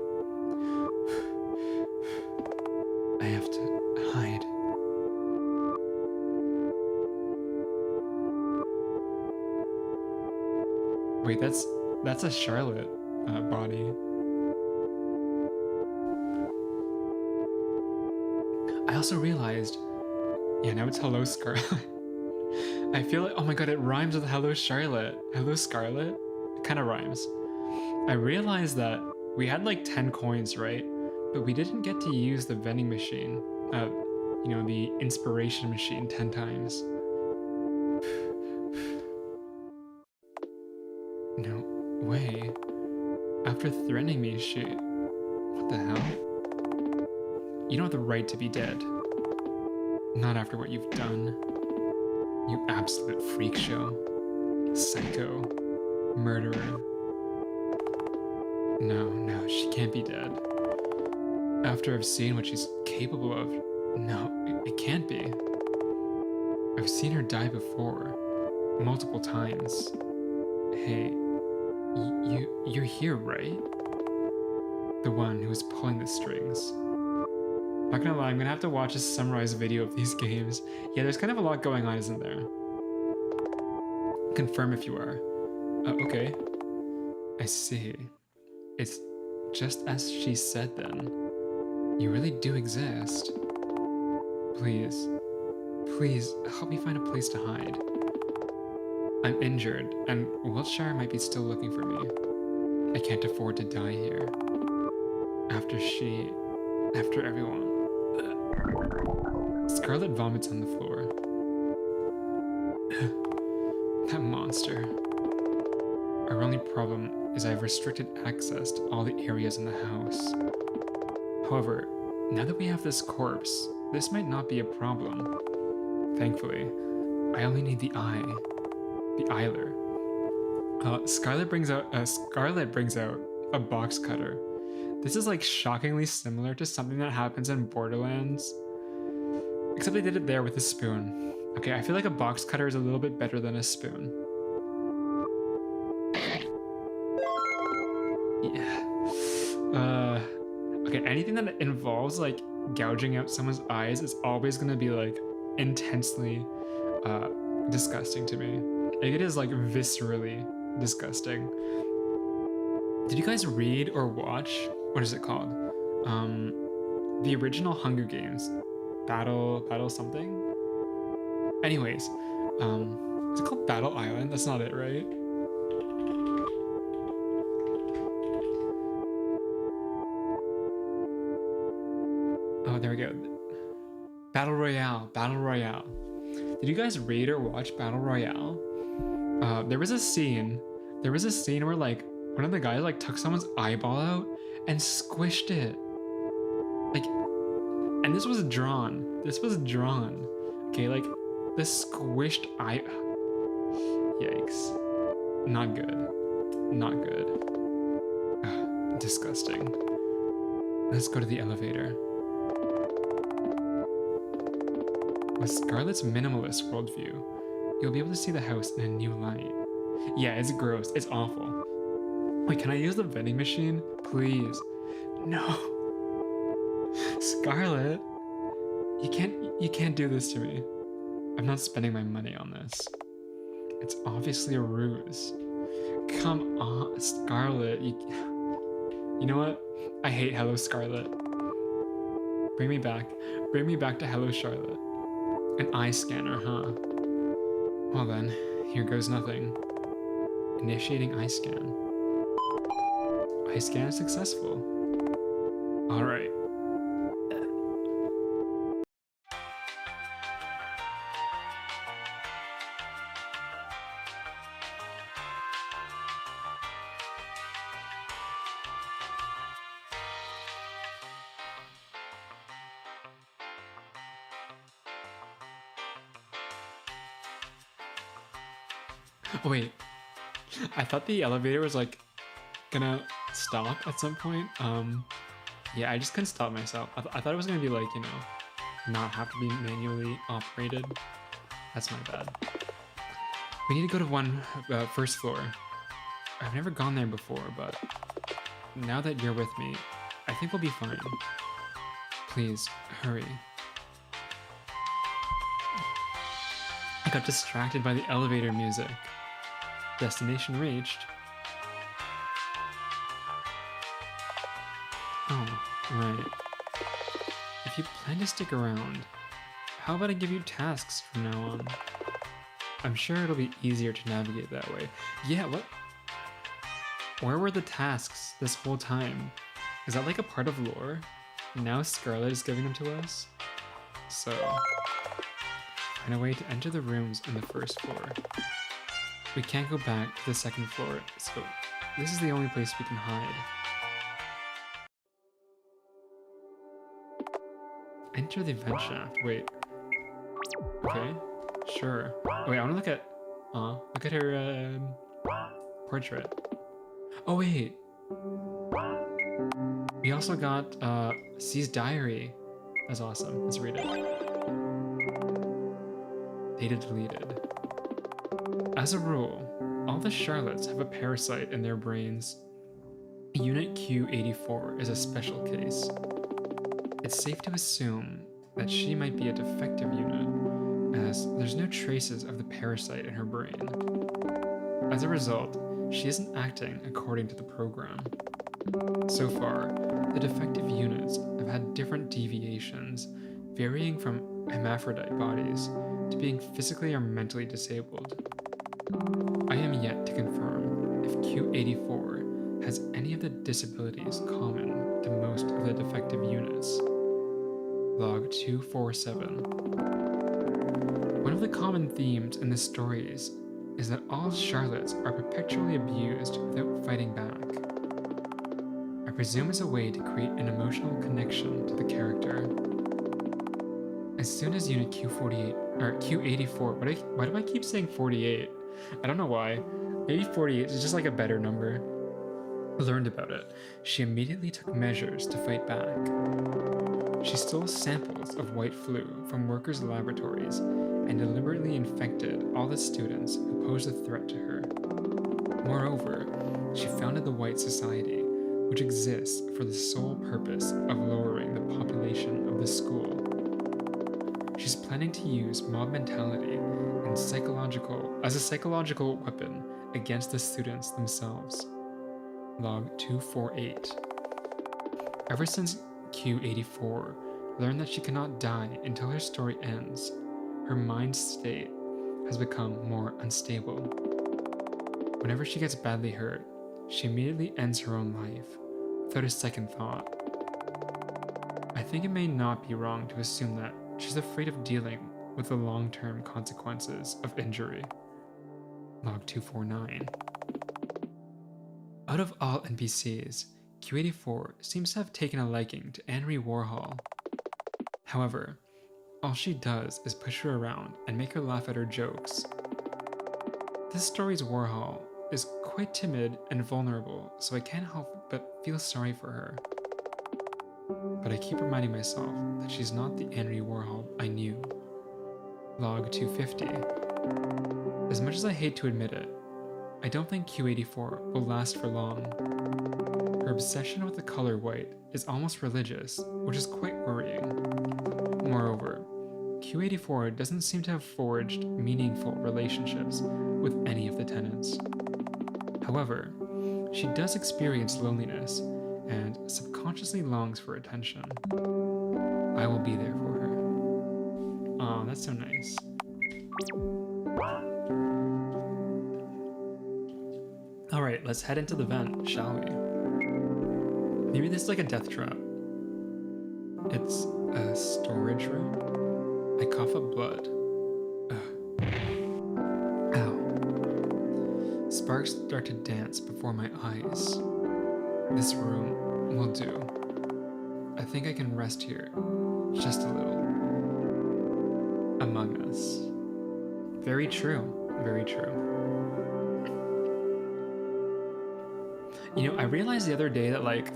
I have to hide. Wait, that's a Charlotte body. I also realized, yeah, now it's hello Scarlett. I feel like, oh my god, it rhymes with hello Charlotte. Hello Scarlett? It kind of rhymes. I realized that we had like 10 coins, right? But we didn't get to use the vending machine, you know, the inspiration machine 10 times. No way. After threatening me, she... What the hell? You don't have the right to be dead. Not after what you've done. You absolute freak show. Psycho. Murderer. No, she can't be dead. After I've seen what she's capable of, no, it can't be. I've seen her die before. Multiple times. Hey, you're here, right? The one who was pulling the strings. Not gonna lie, I'm gonna have to watch a summarized video of these games. Yeah, there's kind of a lot going on, isn't there? Confirm if you are. Okay. I see. It's just as she said then. You really do exist. Please help me find a place to hide. I'm injured, and Wiltshire might be still looking for me. I can't afford to die here. After everyone. Scarlett vomits on the floor. That monster. Our only problem is I've restricted access to all the areas in the house. However, now that we have this corpse, this might not be a problem. Thankfully, I only need the eyler. Scarlett brings out a box cutter. This is like shockingly similar to something that happens in Borderlands, except they did it there with a spoon. Okay, I feel like a box cutter is a little bit better than a spoon. Yeah. Okay, anything that involves like gouging out someone's eyes is always gonna be like intensely disgusting to me. Like, it is like viscerally disgusting. Did you guys read or watch, what is it called? The original Hunger Games. Battle something? Anyways, is it called Battle Island? That's not it, right? Oh, there we go. Battle Royale. Did you guys read or watch Battle Royale? There was a scene. There was a scene where like one of the guys like took someone's eyeball out and squished it. Like, and this was drawn. This was drawn. Okay, like the squished eye. Yikes. Not good. Not good. Ugh, disgusting. Let's go to the elevator. With Scarlett's minimalist worldview, you'll be able to see the house in a new light. Yeah, it's gross. It's awful. Wait, can I use the vending machine? Please. No. Scarlett, you can't do this to me. I'm not spending my money on this. It's obviously a ruse. Come on, Scarlett. You know what? I hate Hello Scarlett. Bring me back. Bring me back to Hello Charlotte. An eye scanner, huh? Well then, here goes nothing. Initiating eye scan. Eye scan is successful. Alright. Oh, wait, I thought the elevator was like gonna stop at some point. Yeah, I just couldn't stop myself. I thought it was gonna be like, you know, not have to be manually operated. That's my bad. We need to go to first floor. I've never gone there before, but now that you're with me, I think we'll be fine. Please, hurry. I got distracted by the elevator music. Destination reached. Oh, right. If you plan to stick around, how about I give you tasks from now on? I'm sure it'll be easier to navigate that way. Yeah, what? Where were the tasks this whole time? Is that like a part of lore? Now Scarlett is giving them to us? So, find a way to enter the rooms on the first floor. We can't go back to the second floor, so this is the only place we can hide. Enter the vent shaft. Wait. Okay. Sure. Wait, I want to look at her portrait. Oh wait. We also got C's diary. That's awesome. Let's read it. Data deleted. As a rule, all the Charlottes have a parasite in their brains. Unit Q84 is a special case. It's safe to assume that she might be a defective unit, as there's no traces of the parasite in her brain. As a result, she isn't acting according to the program. So far, the defective units have had different deviations, varying from hermaphrodite bodies to being physically or mentally disabled. I am yet to confirm if Q84 has any of the disabilities common to most of the defective units. Log 247. One of the common themes in the stories is that all Charlottes are perpetually abused without fighting back. I presume it's a way to create an emotional connection to the character. As soon as Unit Q84, why do I keep saying 48? I don't know why. Maybe 48 is just like a better number. Learned about it. She immediately took measures to fight back. She stole samples of white flu from workers' laboratories and deliberately infected all the students who posed a threat to her. Moreover, she founded the White Society, which exists for the sole purpose of lowering the population of the school. She's planning to use mob mentality and as a psychological weapon against the students themselves. Log 248. Ever since Q84 learned that she cannot die until her story ends, her mind state has become more unstable. Whenever she gets badly hurt, she immediately ends her own life, without a second thought. I think it may not be wrong to assume that she's afraid of dealing with the long-term consequences of injury. Log 249. Out of all NPCs, Q84 seems to have taken a liking to Anne Warhol. However, all she does is push her around and make her laugh at her jokes. This story's Warhol is quite timid and vulnerable, so I can't help but feel sorry for her. But I keep reminding myself that she's not the Anne Warhol I knew. Log 250. As much as I hate to admit it, I don't think Q84 will last for long. Her obsession with the color white is almost religious, which is quite worrying. Moreover, Q84 doesn't seem to have forged meaningful relationships with any of the tenants. However, she does experience loneliness and subconsciously longs for attention. I will be there for her. Aw, that's so nice. Alright, let's head into the vent, shall we? Maybe this is like a death trap. It's a storage room. I cough up blood. Ugh. Ow. Sparks start to dance before my eyes. This room will do. I think I can rest here, just a little. Among Us. Very true, very true. You know, I realized the other day that like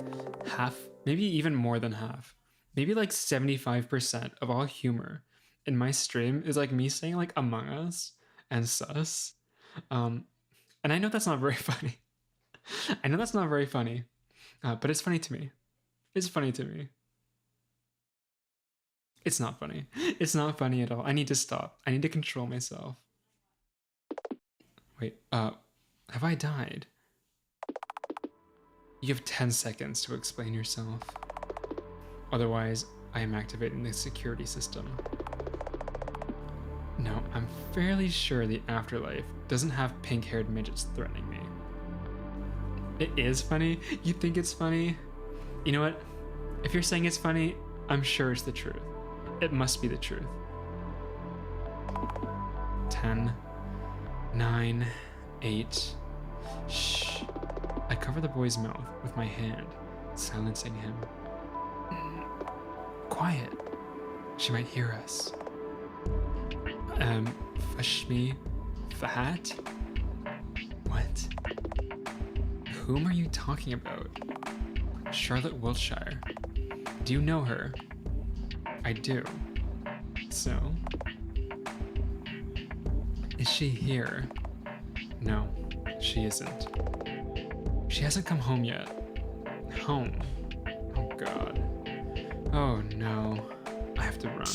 half, maybe even more than half, maybe like 75% of all humor in my stream is like me saying like Among Us and sus. And I know that's not very funny. I know that's not very funny, but it's funny to me. It's funny to me. It's not funny. It's not funny at all. I need to stop. I need to control myself. Wait, have I died? You have 10 seconds to explain yourself. Otherwise, I am activating the security system. No, I'm fairly sure the afterlife doesn't have pink-haired midgets threatening me. It is funny? You think it's funny? You know what? If you're saying it's funny, I'm sure it's the truth. It must be the truth. 10, 9, 8. Shh. I cover the boy's mouth with my hand, silencing him. Quiet. She might hear us. Fashmi? Fahat? What? Whom are you talking about? Charlotte Wiltshire. Do you know her? I do. So? Is she here? No, she isn't. She hasn't come home yet. Home? Oh god. Oh no. I have to run.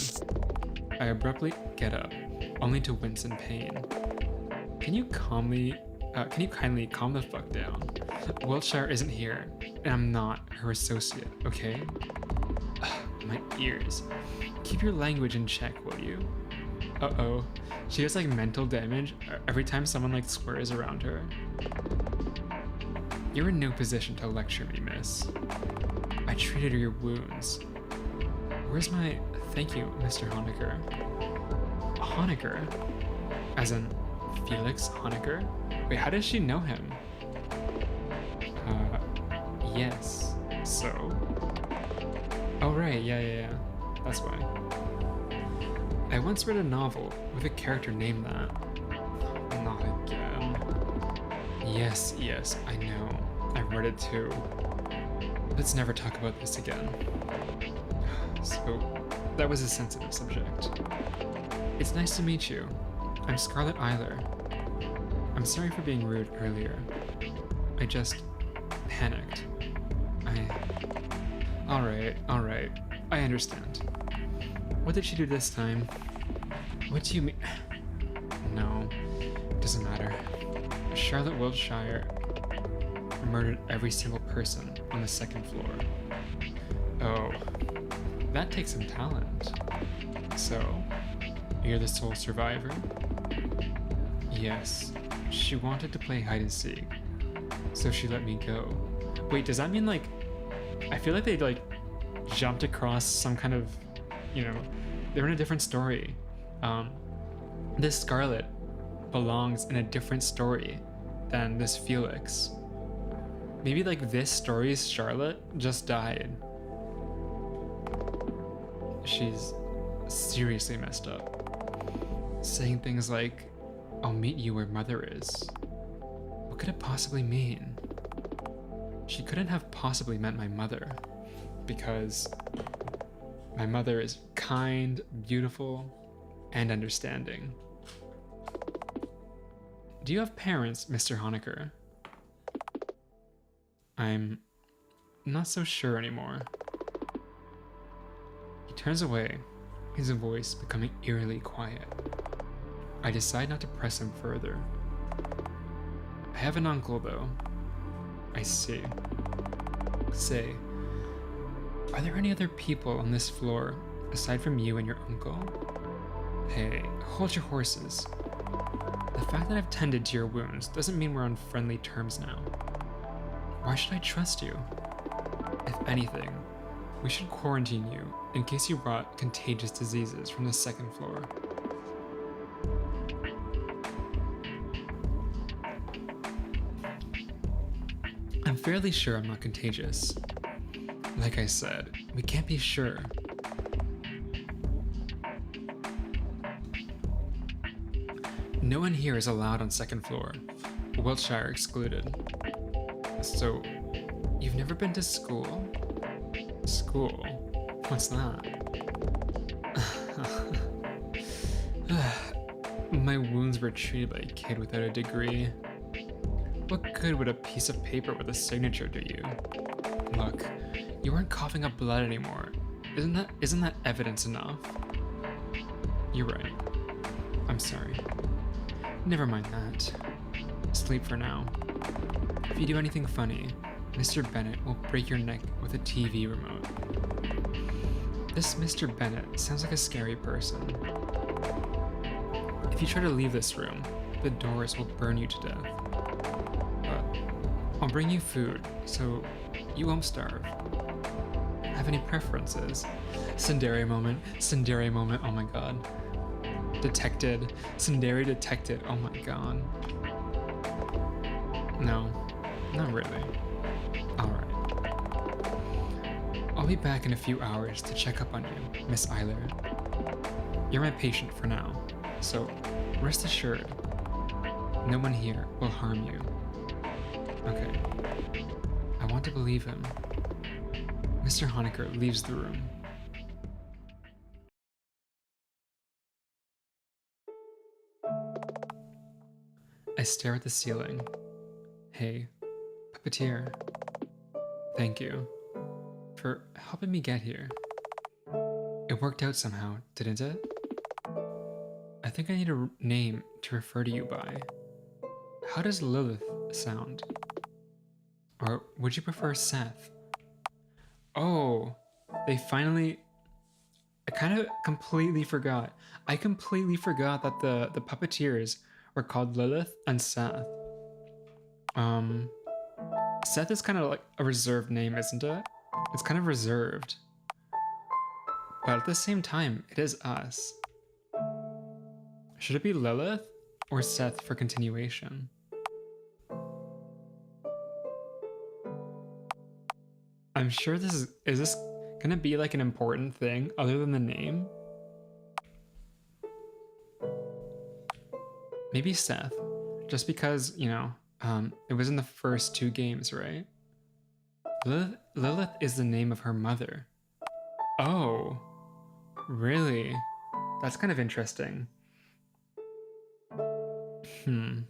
I abruptly get up, only to wince in pain. Can you kindly calm the fuck down? Wiltshire isn't here, and I'm not her associate, okay? Ugh, my ears. Keep your language in check, will you? Uh-oh. She has like mental damage every time someone like swears around her. You're in no position to lecture me, miss. I treated your wounds. Where's my thank you, Mr. Honecker? Honecker? As in Felix Honecker? Wait, how does she know him? Yes. So? Oh right, yeah. That's why. I once read a novel with a character named that. Not again. Yes, I know. I read it too. Let's never talk about this again. So, that was a sensitive subject. It's nice to meet you. I'm Scarlett Eiler. I'm sorry for being rude earlier. I just panicked. Alright. I understand. What did she do this time? What do you mean? No, doesn't matter. Charlotte Wiltshire murdered every single person on the second floor. Oh, that takes some talent. So, you're the sole survivor? Yes, she wanted to play hide and seek, so she let me go. Wait, does that mean like, I feel like they like jumped across some kind of, you know, they're in a different story. This Scarlett belongs in a different story than this Felix. Maybe like this story's Charlotte just died. She's seriously messed up. Saying things like, "I'll meet you where mother is." What could it possibly mean? She couldn't have possibly meant my mother, because my mother is kind, beautiful, and understanding. Do you have parents, Mr. Honecker? I'm not so sure anymore. He turns away, his voice becoming eerily quiet. I decide not to press him further. I have an uncle, though. I see. Say, are there any other people on this floor aside from you and your uncle? Hey, hold your horses. The fact that I've tended to your wounds doesn't mean we're on friendly terms now. Why should I trust you? If anything, we should quarantine you in case you brought contagious diseases from the second floor. I'm fairly sure I'm not contagious. Like I said, we can't be sure. No one here is allowed on second floor, Wiltshire excluded. So, you've never been to school? School? What's that? My wounds were treated by a kid without a degree. What good would a piece of paper with a signature do you? Look, you aren't coughing up blood anymore. Isn't that evidence enough? You're right. I'm sorry. Never mind that. Sleep for now. If you do anything funny, Mr. Bennett will break your neck with a TV remote. This Mr. Bennett sounds like a scary person. If you try to leave this room, the doors will burn you to death. But I'll bring you food, so you won't starve. Have any preferences? Tsundere moment, oh my god. Detected, Tsundere detected, oh my god. No, not really. Alright. I'll be back in a few hours to check up on you, Miss Eiler. You're my patient for now, so rest assured, no one here will harm you. Okay. I want to believe him. Mr. Honecker leaves the room. I stare at the ceiling. Hey, puppeteer. Thank you for helping me get here. It worked out somehow, didn't it? I think I need a name to refer to you by. How does Lilith sound? Or would you prefer Seth? Oh, they finally... I kind of completely forgot. I completely forgot that the puppeteers were called Lilith and Seth. Seth is kind of like a reserved name, isn't it? It's kind of reserved. But at the same time, it is us. Should it be Lilith or Seth for continuation? I'm sure is this gonna be like an important thing other than the name? Maybe Seth, just because, you know, it was in the first 2 games, right? Lilith is the name of her mother. Oh, really? That's kind of interesting. And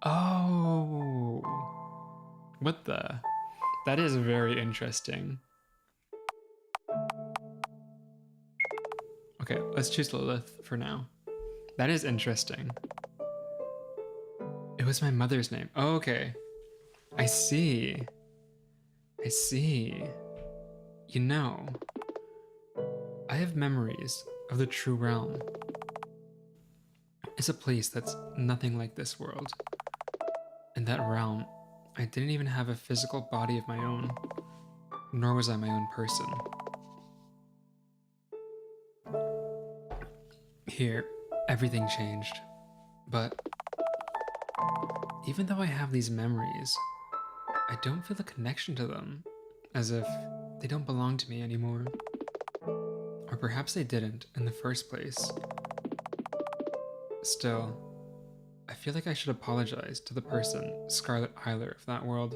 oh, what the? That is very interesting. Okay, let's choose Lilith for now. That is interesting. It was my mother's name. Oh, okay. I see. I see. You know, I have memories of the true realm. It's a place that's nothing like this world. In that realm, I didn't even have a physical body of my own, nor was I my own person. Here, Everything changed. But even though I have these memories, I don't feel a connection to them, as if they don't belong to me anymore. Or perhaps they didn't in the first place. Still, I feel like I should apologize to the person, Scarlet Eiler, if that world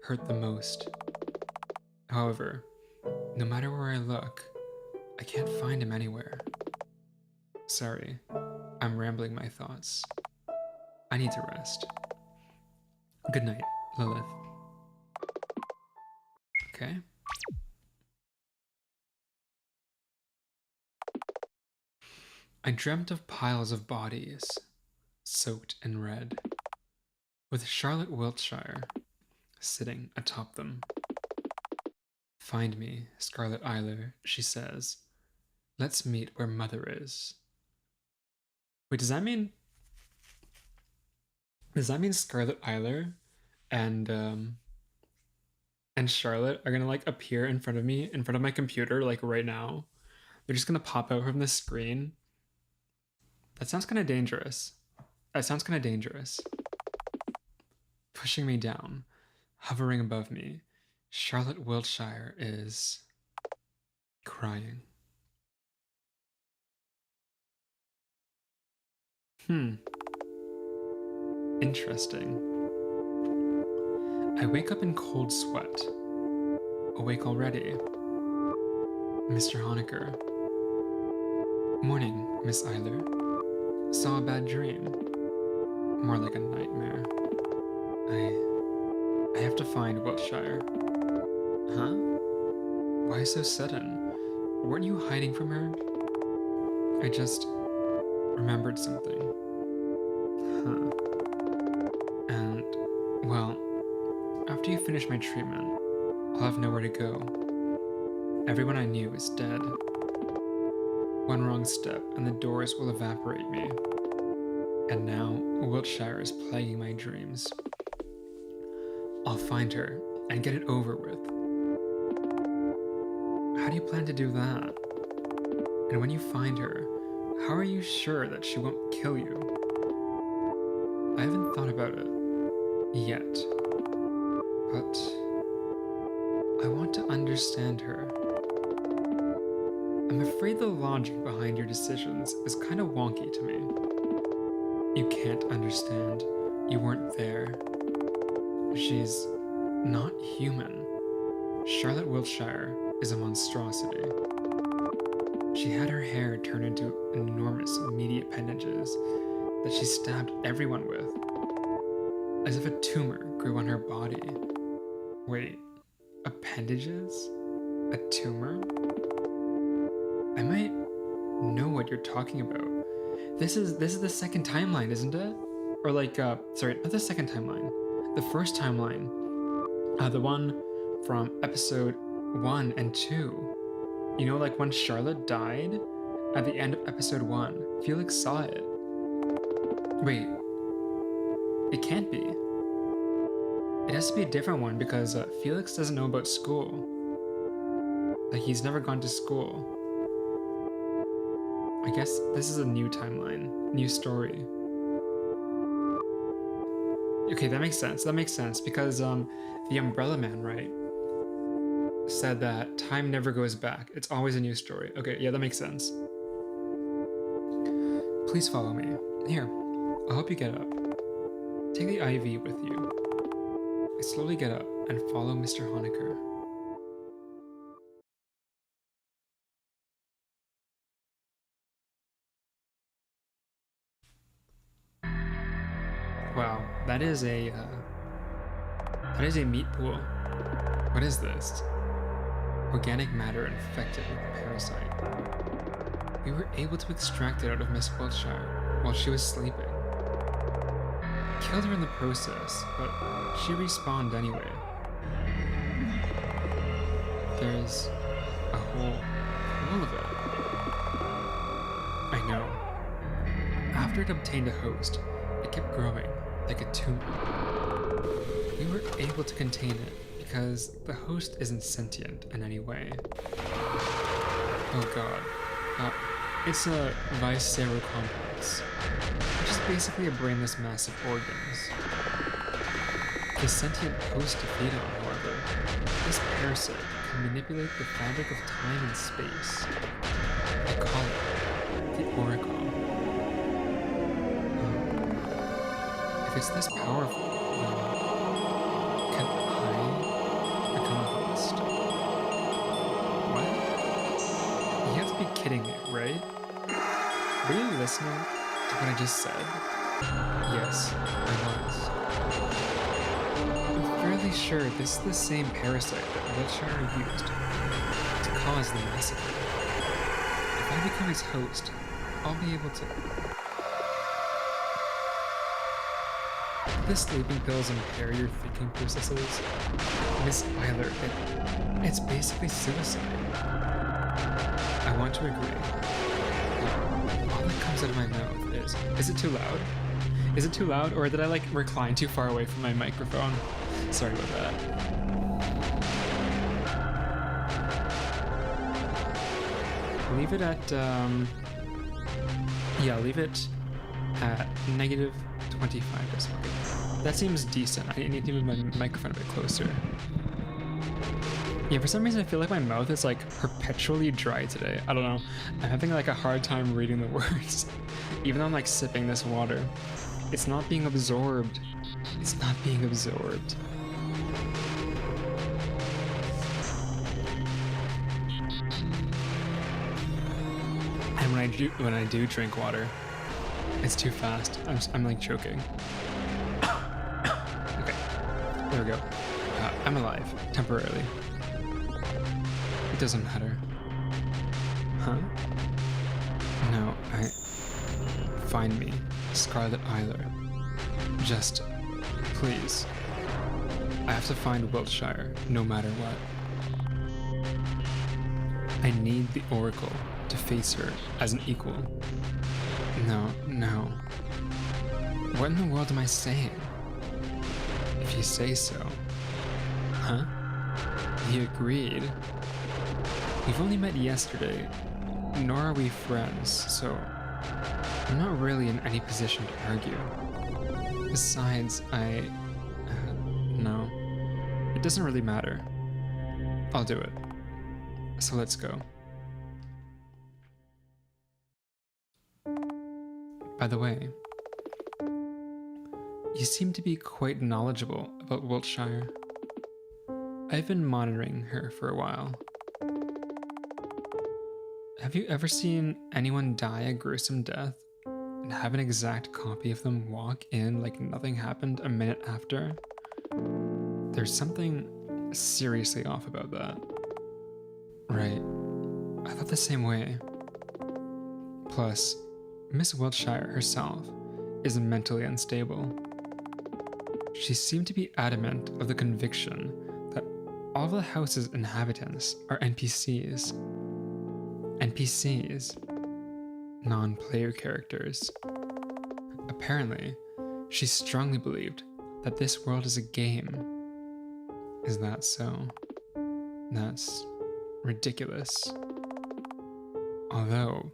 hurt the most. However, no matter where I look, I can't find him anywhere. Sorry, I'm rambling my thoughts. I need to rest. Good night, Lilith. Okay. I dreamt of piles of bodies, soaked in red, with Charlotte Wiltshire sitting atop them. Find me, Scarlet Eiler, she says. Let's meet where Mother is. Wait, does that mean Scarlet Eiler and Charlotte are gonna like appear in front of me, in front of my computer, like right now? They're just gonna pop out from the screen. That sounds kind of dangerous. Pushing me down, hovering above me, Charlotte Wiltshire is crying. Interesting. I wake up in cold sweat. Awake already. Mr. Honecker. Morning, Miss Eiler. Saw a bad dream. More like a nightmare. I have to find Wiltshire. Huh? Why so sudden? Weren't you hiding from her? I just remembered something. Huh. And, well, after you finish my treatment, I'll have nowhere to go. Everyone I knew is dead. One wrong step and the doors will evaporate me. And now, Wiltshire is plaguing my dreams. I'll find her and get it over with. How do you plan to do that? And when you find her, how are you sure that she won't kill you? I haven't thought about it yet, but I want to understand her. I'm afraid the logic behind your decisions is kind of wonky to me. You can't understand. You weren't there. She's not human. Charlotte Wiltshire is a monstrosity. She had her hair turned into enormous meaty appendages that she stabbed everyone with, as if a tumor grew on her body. Wait, appendages? A tumor? I might know what you're talking about. This is the second timeline, isn't it? Or like, sorry, not the second timeline. The first timeline. The one from episode 1 and 2. You know, like when Charlotte died at the end of episode 1. Felix saw it. Wait. It can't be. It has to be a different one because Felix doesn't know about school. Like, he's never gone to school. I guess this is a new timeline, new story. Okay, that makes sense because the Umbrella Man, right, said that time never goes back. It's always a new story. Okay, yeah, that makes sense. Please follow me. Here, I'll help you get up. Take the IV with you. I slowly get up and follow Mr. Honecker. Wow, that is a meat pool. What is this? Organic matter infected with a parasite. We were able to extract it out of Miss Wiltshire while she was sleeping. Killed her in the process, but she respawned anyway. There's a whole pool of it. I know. After it obtained a host, it kept growing like a tumor. We were able to contain it because the host isn't sentient in any way. Oh god. It's a visceral complex, which is basically a brainless mass of organs. The sentient host to feed on, however, this parasite can manipulate the fabric of time and space. I call it the oracle. If it's this powerful, then can I become a host? What? You have to be kidding me, right? Were you listening to what I just said? Yes, I was. I'm fairly sure this is the same parasite that Wiltshire used to cause the massacre. If I become his host, I'll be able to... The sleeping pills impair your thinking processes. Miss Eiler, it's basically suicide. I want to agree. All that comes out of my mouth is it too loud? Is it too loud, or did I like recline too far away from my microphone? Sorry about that. Leave it at, yeah, leave it at -25 decibels. That seems decent. I need to move my microphone a bit closer. Yeah, for some reason I feel like my mouth is like perpetually dry today. I don't know. I'm having like a hard time reading the words. Even though I'm like sipping this water. It's not being absorbed. It's not being absorbed. And when I do drink water, it's too fast. I'm like choking. Okay, there we go. I'm alive, temporarily. It doesn't matter. Huh? No, Find me, Charlotte Eiler. Just, please. I have to find Wiltshire, no matter what. I need the Oracle to face her as an equal. No. What in the world am I saying? If you say so. Huh? He agreed. We've only met yesterday, nor are we friends, so I'm not really in any position to argue. Besides, no. It doesn't really matter. I'll do it. So let's go. By the way, you seem to be quite knowledgeable about Wiltshire. I've been monitoring her for a while. Have you ever seen anyone die a gruesome death and have an exact copy of them walk in like nothing happened a minute after? There's something seriously off about that. Right. I thought the same way. Plus, Miss Wiltshire herself is mentally unstable. She seemed to be adamant of the conviction that all the house's inhabitants are NPCs. NPCs, non-player characters. Apparently, she strongly believed that this world is a game. Is that so? That's ridiculous. Although,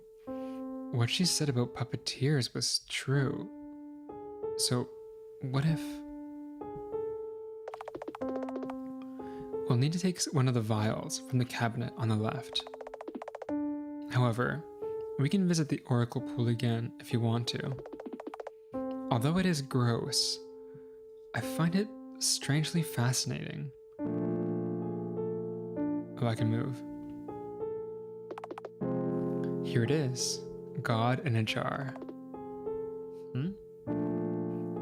what she said about puppeteers was true. So, what if... We'll need to take one of the vials from the cabinet on the left. However, we can visit the Oracle pool again if you want to. Although it is gross, I find it strangely fascinating. Oh, I can move. Here it is, God in a jar.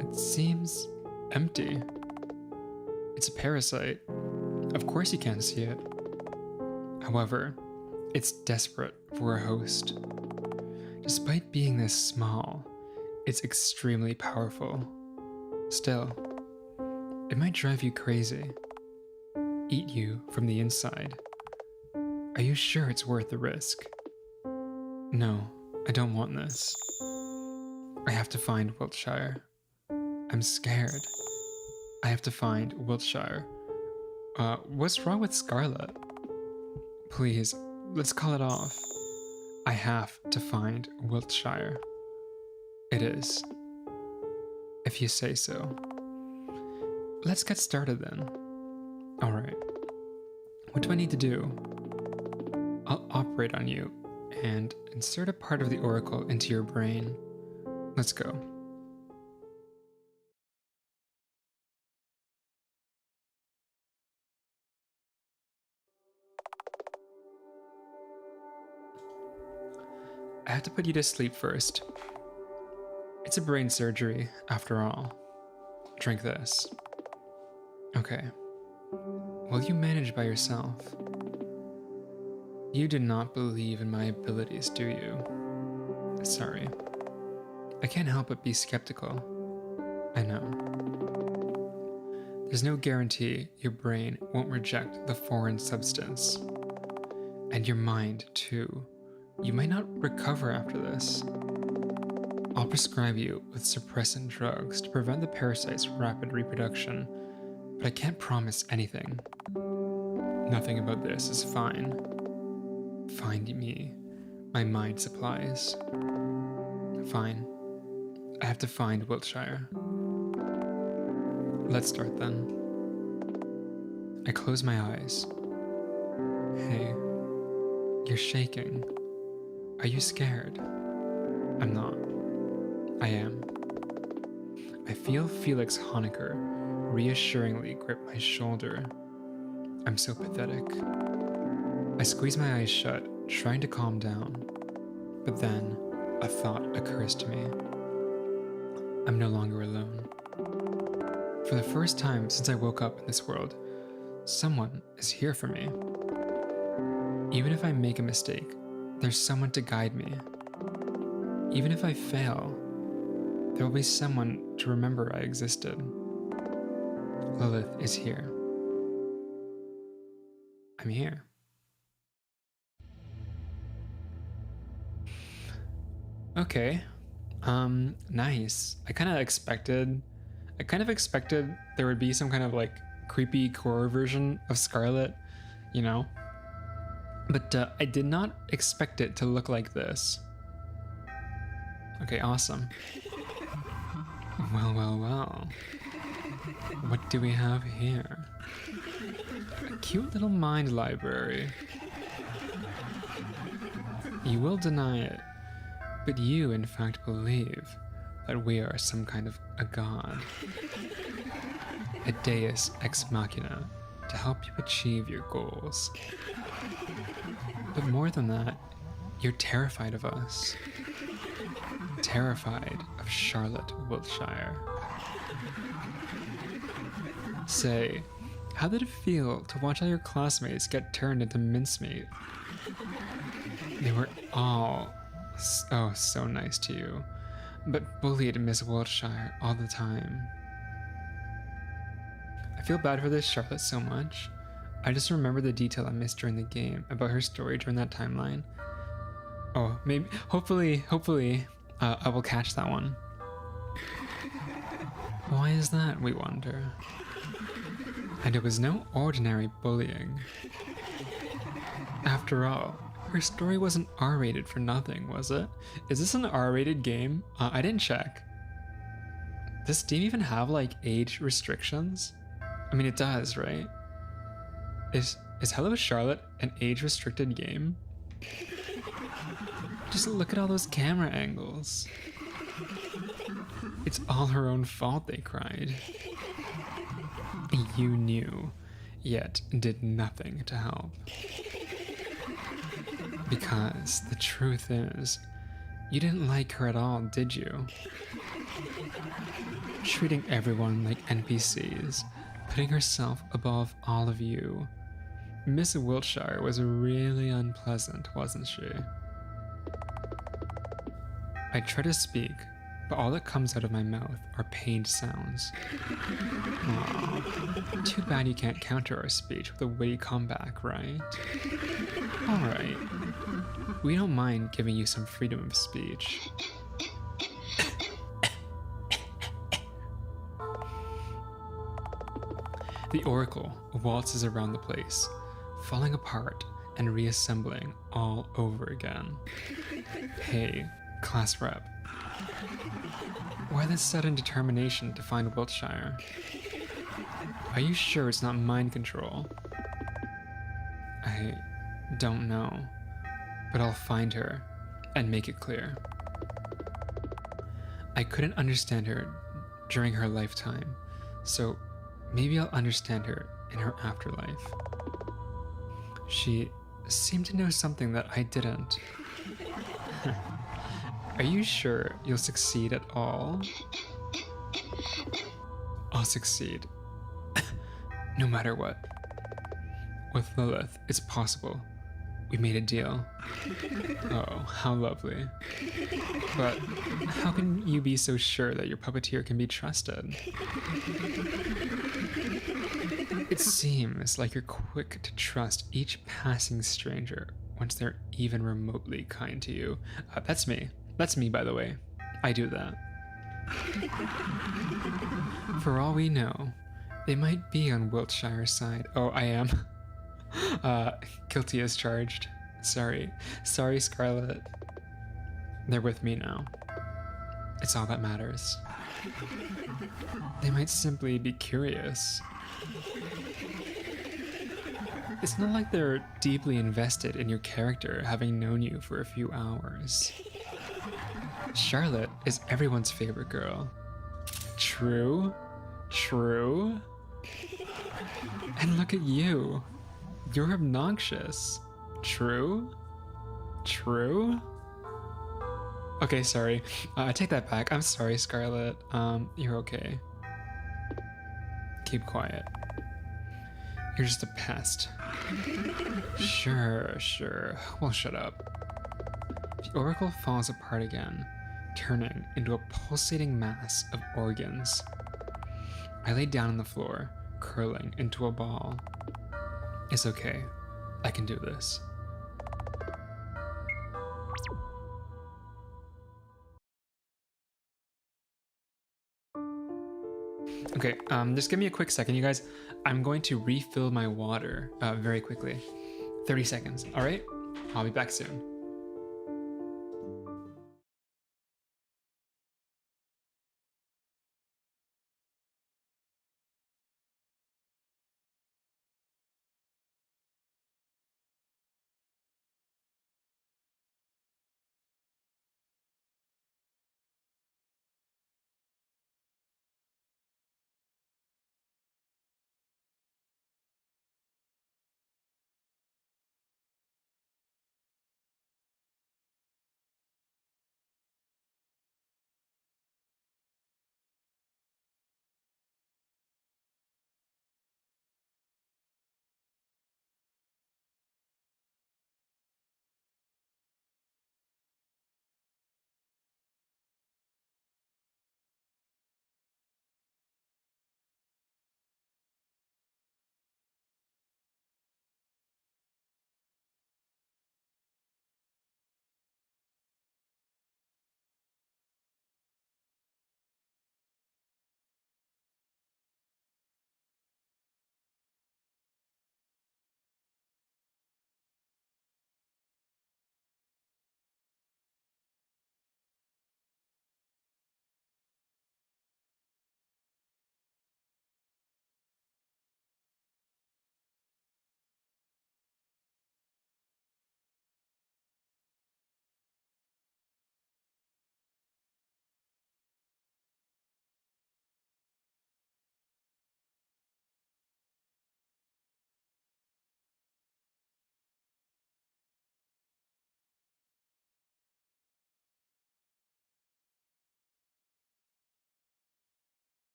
It seems empty. It's a parasite. Of course you can't see it. However, it's desperate for a host. Despite being this small, it's extremely powerful. Still, it might drive you crazy. Eat you from the inside. Are you sure it's worth the risk? No, I don't want this. I have to find Wiltshire. I'm scared. I have to find Wiltshire. What's wrong with Scarlet? Please, let's call it off. I have to find Wiltshire. It is. If you say so. Let's get started then. Alright. What do I need to do? I'll operate on you and insert a part of the oracle into your brain. Let's go. I have to put you to sleep first. It's a brain surgery, after all. Drink this. Okay. Will you manage by yourself? You do not believe in my abilities, do you? Sorry. I can't help but be skeptical. I know. There's no guarantee your brain won't reject the foreign substance. And your mind, too. You might not recover after this. I'll prescribe you with suppressant drugs to prevent the parasite's rapid reproduction, but I can't promise anything. Nothing about this is fine. Find me. My mind supplies. Fine. I have to find Wiltshire. Let's start then. I close my eyes. Hey, you're shaking. Are you scared? I'm not. I am. I feel Felix Honecker reassuringly grip my shoulder. I'm so pathetic. I squeeze my eyes shut, trying to calm down. But then, a thought occurs to me. I'm no longer alone. For the first time since I woke up in this world, someone is here for me. Even if I make a mistake, there's someone to guide me. Even if I fail, there will be someone to remember I existed. Lilith is here. I'm here. Okay. Nice. I kind of expected there would be some kind of like creepy horror version of Scarlet, you know? But I did not expect it to look like this. Okay, awesome. Well. What do we have here? A cute little mind library. You will deny it, but you in fact believe that we are some kind of a god. A deus ex machina to help you achieve your goals. But more than that, you're terrified of us. Terrified of Charlotte Wiltshire. Say, how did it feel to watch all your classmates get turned into mincemeat? They were all so nice to you, but bullied Miss Wiltshire all the time. I feel bad for this Charlotte so much. I just remember the detail I missed during the game about her story during that timeline. Oh, maybe, hopefully, I will catch that one. Why is that, we wonder? And it was no ordinary bullying. After all, her story wasn't R-rated for nothing, was it? Is this an R-rated game? I didn't check. Does Steam even have, like, age restrictions? I mean, it does, right? Is Hello Charlotte an age-restricted game? Just look at all those camera angles. It's all her own fault, they cried. You knew, yet did nothing to help. Because the truth is, you didn't like her at all, did you? Treating everyone like NPCs, putting herself above all of you. Miss Wiltshire was really unpleasant, wasn't she? I try to speak, but all that comes out of my mouth are pained sounds. Aww. Too bad you can't counter our speech with a witty comeback, right? Alright. We don't mind giving you some freedom of speech. The oracle waltzes around the place, falling apart and reassembling all over again. Hey, class rep. Why this sudden determination to find Wiltshire? Are you sure it's not mind control? I don't know, but I'll find her and make it clear. I couldn't understand her during her lifetime, so maybe I'll understand her in her afterlife. She seemed to know something that I didn't. Are you sure you'll succeed at all? I'll succeed. No matter what. With Lilith, it's possible. We made a deal. Oh, how lovely. But how can you be so sure that your puppeteer can be trusted? It seems like you're quick to trust each passing stranger once they're even remotely kind to you. That's me. That's me, by the way. I do that. For all we know, they might be on Wiltshire's side. Oh, I am. Guilty as charged. Sorry, Scarlet. They're with me now. It's all that matters. They might simply be curious. It's not like they're deeply invested in your character, having known you for a few hours. Charlotte is everyone's favorite girl. True? True? And look at you. You're obnoxious. True? True? Okay, sorry. I take that back. I'm sorry, Scarlet. You're okay. Keep quiet. You're just a pest. Sure. Well, shut up. The Oracle falls apart again, turning into a pulsating mass of organs. I lay down on the floor, curling into a ball. It's okay. I can do this. Okay, just give me a quick second, you guys. I'm going to refill my water very quickly. 30 seconds, all right? I'll be back soon.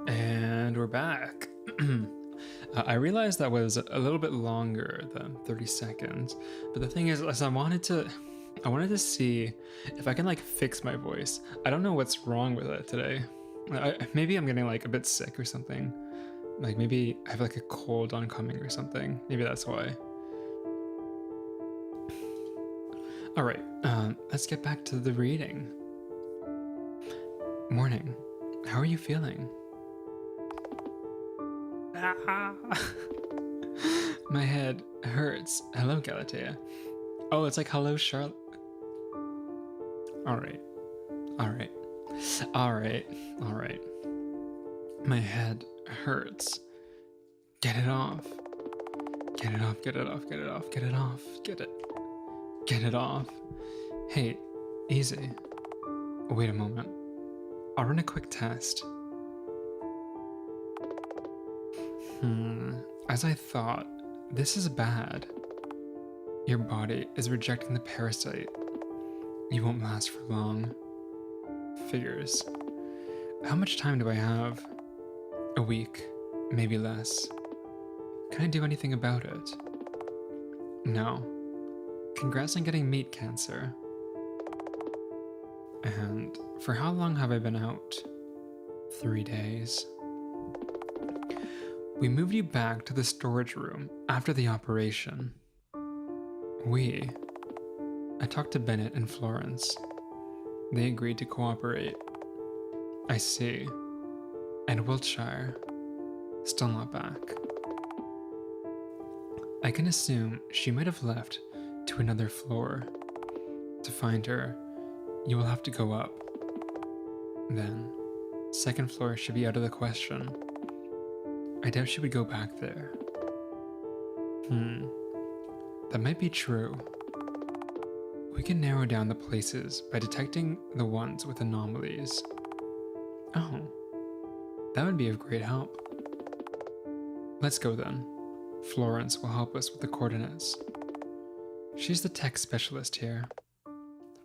And we're back. I realized that was a little bit longer than 30 seconds, but the thing is I wanted to see if I can like fix my voice. I don't know what's wrong with it today. Maybe I'm getting like a bit sick or something. Like maybe I have like a cold oncoming or something. Maybe that's why. All right, let's get back to the reading. Morning. How are you feeling? My head hurts. Hello, Galatea. Oh, it's like hello, Charlotte. All right. My head hurts. Get it off. Get it off. Get it off. Hey, easy. Wait a moment. I'll run a quick test. As I thought, this is bad. Your body is rejecting the parasite. You won't last for long. Figures. How much time do I have? A week, maybe less. Can I do anything about it? No. Congrats on getting meat cancer. And for how long have I been out? 3 days. We moved you back to the storage room after the operation. I talked to Bennett and Florence. They agreed to cooperate. I see. And Wiltshire, still not back. I can assume she might have left to another floor. To find her, you will have to go up. Then, second floor should be out of the question. I doubt she would go back there. That might be true. We can narrow down the places by detecting the ones with anomalies. Oh, that would be of great help. Let's go then. Florence will help us with the coordinates. She's the tech specialist here.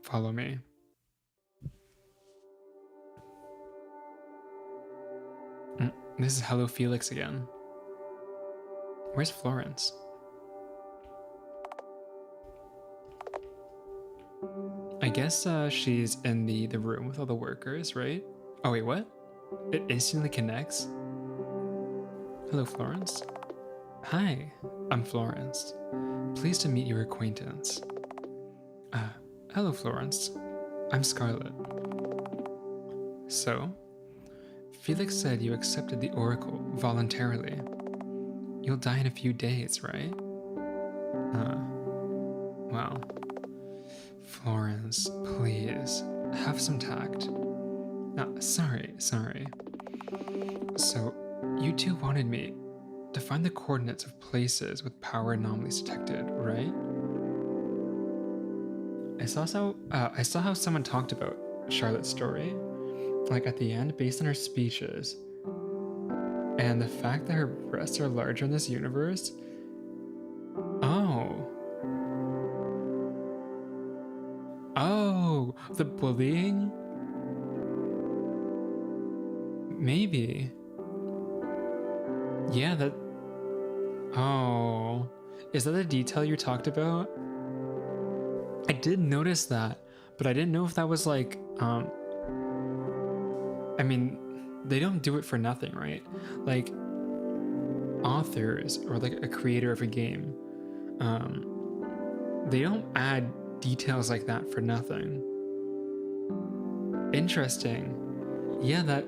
Follow me. This is Hello Felix again. Where's Florence? I guess she's in the room with all the workers, right? Oh wait, what? It instantly connects? Hello, Florence. Hi, I'm Florence. Pleased to meet your acquaintance. Hello, Florence. I'm Scarlett. So? Felix said you accepted the Oracle voluntarily. You'll die in a few days, right? Well. Florence, please, have some tact. Sorry. So, you two wanted me to find the coordinates of places with power anomalies detected, right? I saw how someone talked about Charlotte's story, like at the end, based on her speeches. And the fact that her breasts are larger in this universe. Oh, the bullying? Maybe. Yeah, that... Oh. Is that the detail you talked about? I did notice that, but I didn't know if that was like, I mean, they don't do it for nothing, right? Like, authors or like a creator of a game, they don't add details like that for nothing. Interesting. Yeah, that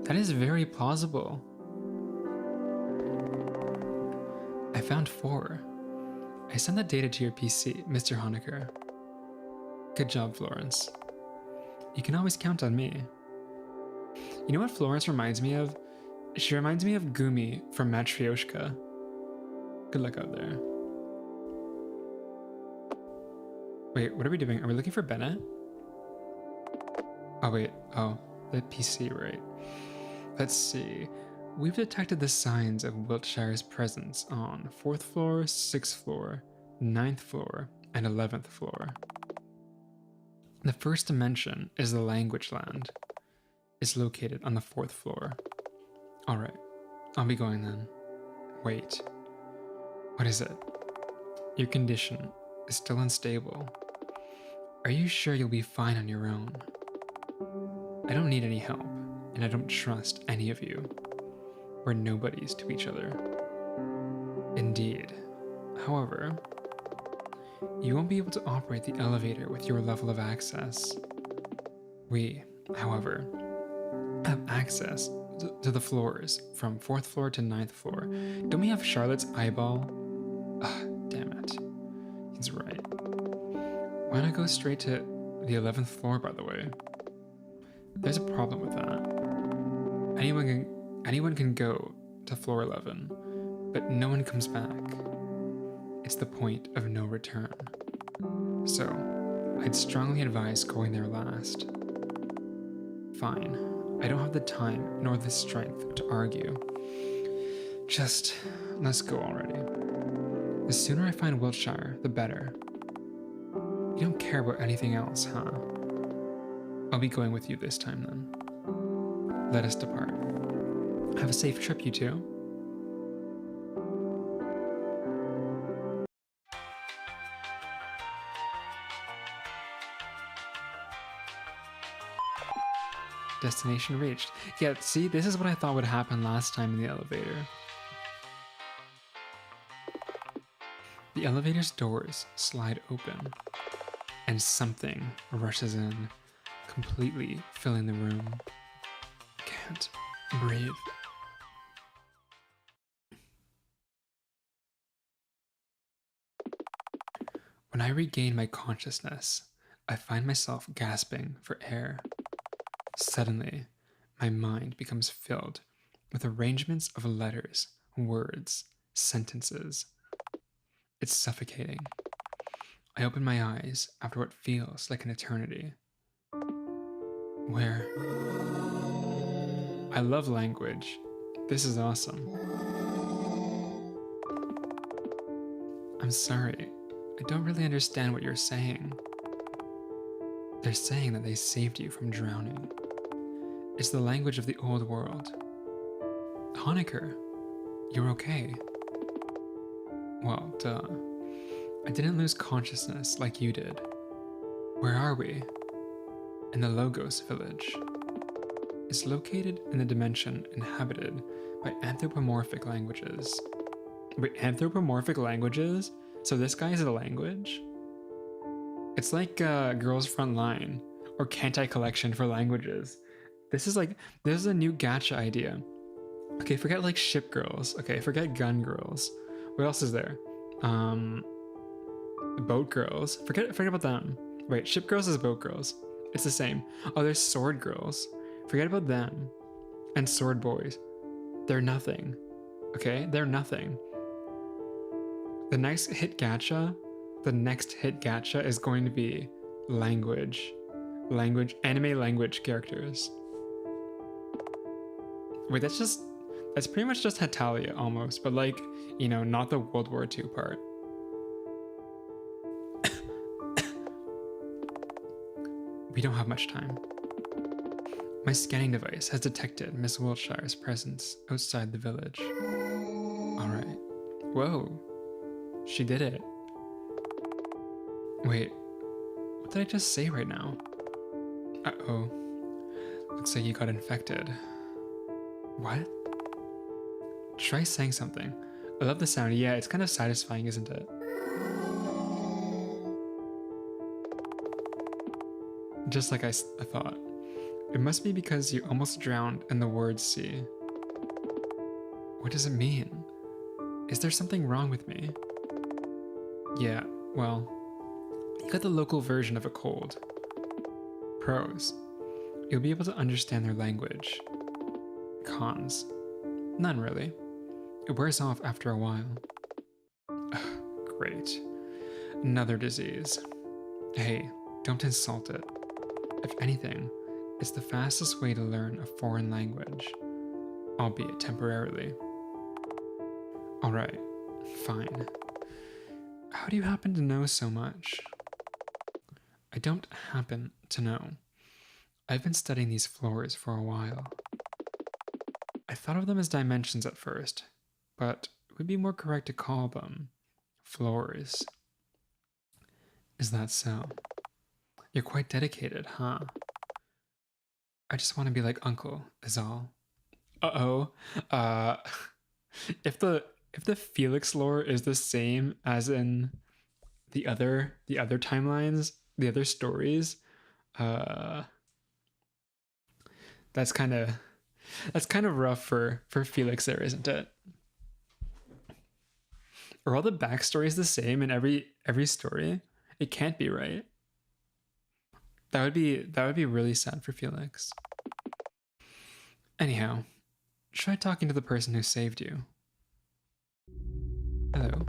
is very plausible. I found 4. I sent that data to your PC, Mr. Honecker. Good job, Florence. You can always count on me. You know what Florence reminds me of? She reminds me of Gumi from Matryoshka. Good luck out there. Wait, what are we doing? Are we looking for Bennett? Oh, wait. Oh, the PC, right. Let's see. We've detected the signs of Wiltshire's presence on 4th floor, 6th floor, 9th floor, and 11th floor. The first dimension is the language land. It's located on the 4th floor. Alright, I'll be going then. Wait. What is it? Your condition is still unstable. Are you sure you'll be fine on your own? I don't need any help, and I don't trust any of you. We're nobodies to each other. Indeed. However, you won't be able to operate the elevator with your level of access. We, however, have access to the floors from 4th floor to 9th floor. Don't we have Charlotte's eyeball? Damn it. He's right. Why not go straight to the 11th floor, by the way? There's a problem with that. Anyone can go to floor 11, but no one comes back. It's the point of no return. So, I'd strongly advise going there last. Fine. I don't have the time nor the strength to argue. Just, let's go already. The sooner I find Wiltshire, the better. You don't care about anything else, huh? I'll be going with you this time then. Let us depart. Have a safe trip, you two. Destination reached. Yeah, see, this is what I thought would happen last time in the elevator. The elevator's doors slide open, and something rushes in, completely filling the room. Can't breathe. When I regain my consciousness, I find myself gasping for air. Suddenly, my mind becomes filled with arrangements of letters, words, sentences. It's suffocating. I open my eyes after what feels like an eternity. Where? I love language. This is awesome. I'm sorry. I don't really understand what you're saying. They're saying that they saved you from drowning. It's the language of the old world. Honecker, you're okay. Well, duh. I didn't lose consciousness like you did. Where are we? In the Logos village. It's located in the dimension inhabited by anthropomorphic languages. Wait, anthropomorphic languages? So this guy is a language? It's like Girls Frontline or Kantai Collection for languages. This is a new gacha idea. Okay, forget like ship girls. Okay, forget gun girls. What else is there? Boat girls. Forget about them. Wait, ship girls is boat girls. It's the same. Oh, there's sword girls. Forget about them. And sword boys. They're nothing. Okay, they're nothing. The next hit gacha is going to be language, anime language characters. Wait, that's pretty much just Hetalia almost, but like, you know, not the World War II part. We don't have much time. My scanning device has detected Miss Wiltshire's presence outside the village. Alright. Whoa. She did it. Wait. What did I just say right now? Uh-oh. Looks like you got infected. What? Try saying something. I love the sound. Yeah, it's kind of satisfying, isn't it? Just like I thought. It must be because you almost drowned in the word sea. What does it mean? Is there something wrong with me? Yeah, well, you got the local version of a cold. Pros. You'll be able to understand their language. Cons. None really. It wears off after a while. Ugh, great. Another disease. Hey, don't insult it. If anything, it's the fastest way to learn a foreign language, albeit temporarily. Alright, fine. How do you happen to know so much? I don't happen to know. I've been studying these floors for a while. I thought of them as dimensions at first, but it would be more correct to call them floors. Is that so? You're quite dedicated, huh? I just want to be like Uncle, is all. Uh-oh. If the Felix lore is the same as in the other timelines, the other stories, that's kind of rough for Felix there, isn't it? Are all the backstories the same in every story? It can't be, right? That would be really sad for Felix. Anyhow, try talking to the person who saved you. Hello.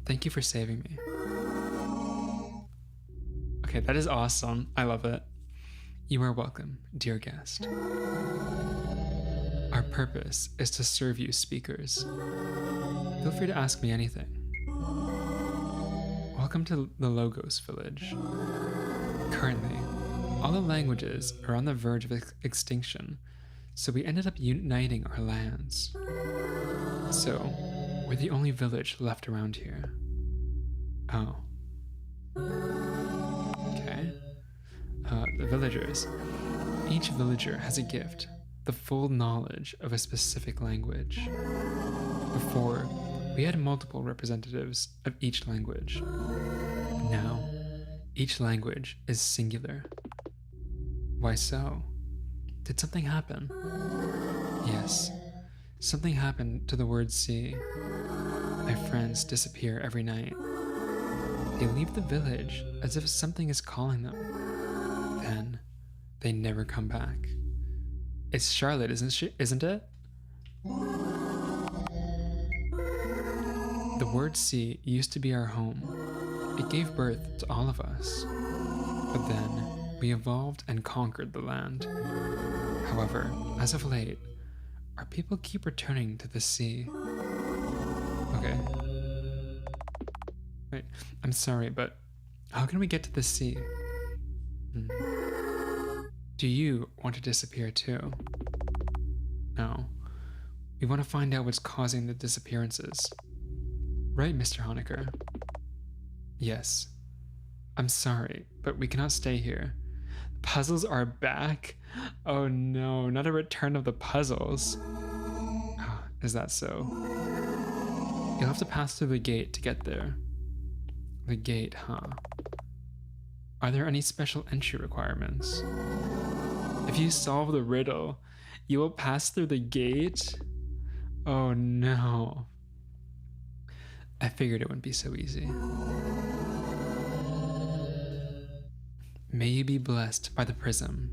Thank you for saving me. Okay, that is awesome. I love it. You are welcome, dear guest. Our purpose is to serve you speakers. Feel free to ask me anything. Welcome to the Logos Village. Currently, all the languages are on the verge of extinction, so we ended up uniting our lands. So, we're the only village left around here. Oh. Okay. The villagers. Each villager has a gift, the full knowledge of a specific language. Before, we had multiple representatives of each language. Now, each language is singular. Why so? Did something happen? Yes, something happened to the word sea. My friends disappear every night. They leave the village as if something is calling them. Then, they never come back. It's Charlotte, isn't it? The word sea used to be our home. It gave birth to all of us. But then, we evolved and conquered the land. However, as of late, our people keep returning to the sea. Okay. Wait, I'm sorry, but how can we get to the sea? Do you want to disappear too? No. We want to find out what's causing the disappearances. Right, Mr. Honecker? Yes. I'm sorry, but we cannot stay here. Puzzles are back? Oh no, not a return of the puzzles. Oh, is that so? You'll have to pass through the gate to get there. The gate, huh? Are there any special entry requirements? If you solve the riddle, you will pass through the gate? Oh no. I figured it wouldn't be so easy. May you be blessed by the prism,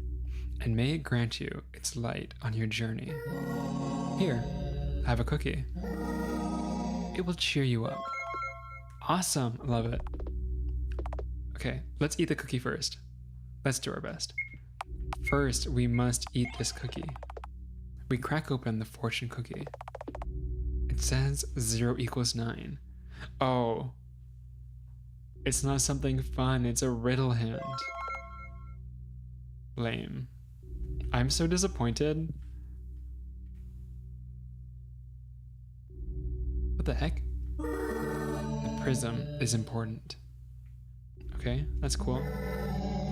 and may it grant you its light on your journey. Here, have a cookie. It will cheer you up. Awesome, love it. Okay, let's eat the cookie first. Let's do our best. First, we must eat this cookie. We crack open the fortune cookie. It says 0 equals 9. Oh. It's not something fun, it's a riddle hint. Lame. I'm so disappointed. What the heck? The prism is important. Okay, that's cool.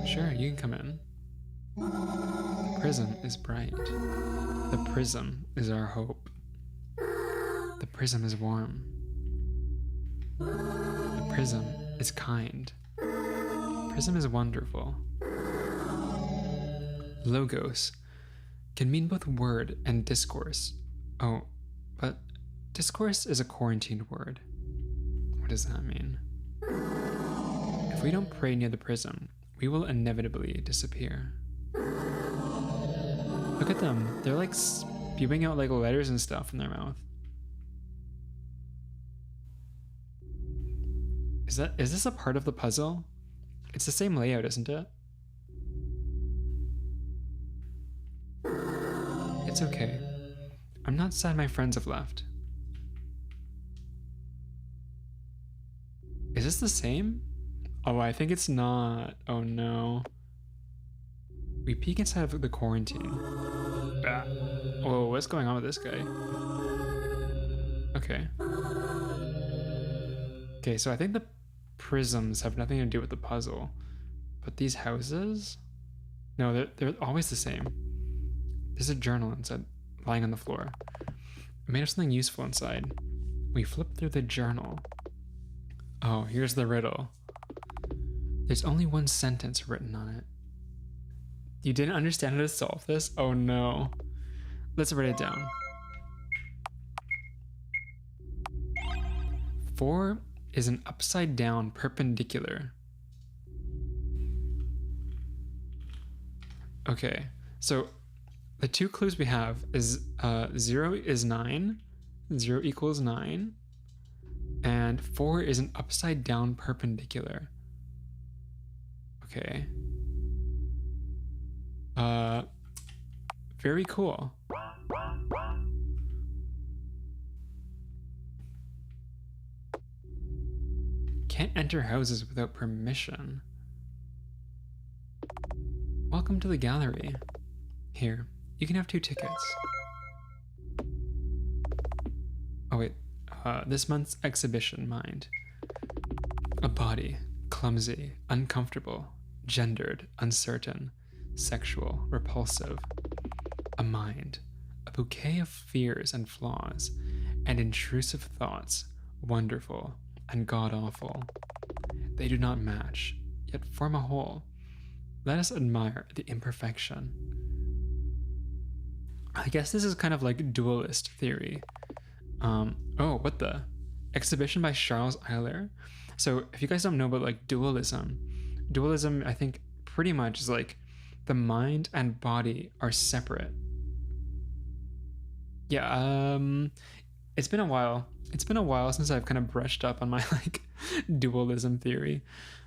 Sure, you can come in. The prism is bright. The prism is our hope. The prism is warm. The prism is kind. Prism is wonderful. Logos can mean both word and discourse. Oh, but discourse is a quarantined word. What does that mean? If we don't pray near the prism, we will inevitably disappear. Look at them. They're like spewing out like letters and stuff in their mouth. Is this a part of the puzzle? It's the same layout, isn't it? It's okay. I'm not sad my friends have left. Is this the same? Oh, I think it's not. Oh no. We peek inside of the quarantine. Ah. Whoa, what's going on with this guy? Okay. Okay, so I think the prisms have nothing to do with the puzzle. But these houses? No, they're always the same. There's a journal inside, lying on the floor. I made up something useful inside. We flip through the journal. Oh, here's the riddle. There's only one sentence written on it. You didn't understand how to solve this? Oh no. Let's write it down. 4 is an upside down perpendicular. Okay, so the 2 clues we have is 0 is 9, 0 equals 9, and 4 is an upside down perpendicular. Okay. Very cool. Can't enter houses without permission. Welcome to the gallery. Here, you can have 2 tickets. Oh wait, this month's exhibition, mind. A body, clumsy, uncomfortable, gendered, uncertain, sexual, repulsive. A mind, a bouquet of fears and flaws, and intrusive thoughts, wonderful and god-awful. They do not match, yet form a whole. Let us admire the imperfection. I guess this is kind of like dualist theory. Oh, what the? Exhibition by Charles Euler. So if you guys don't know about like dualism, I think pretty much is like the mind and body are separate. Yeah, it's been a while. It's been a while since I've kind of brushed up on my like dualism theory.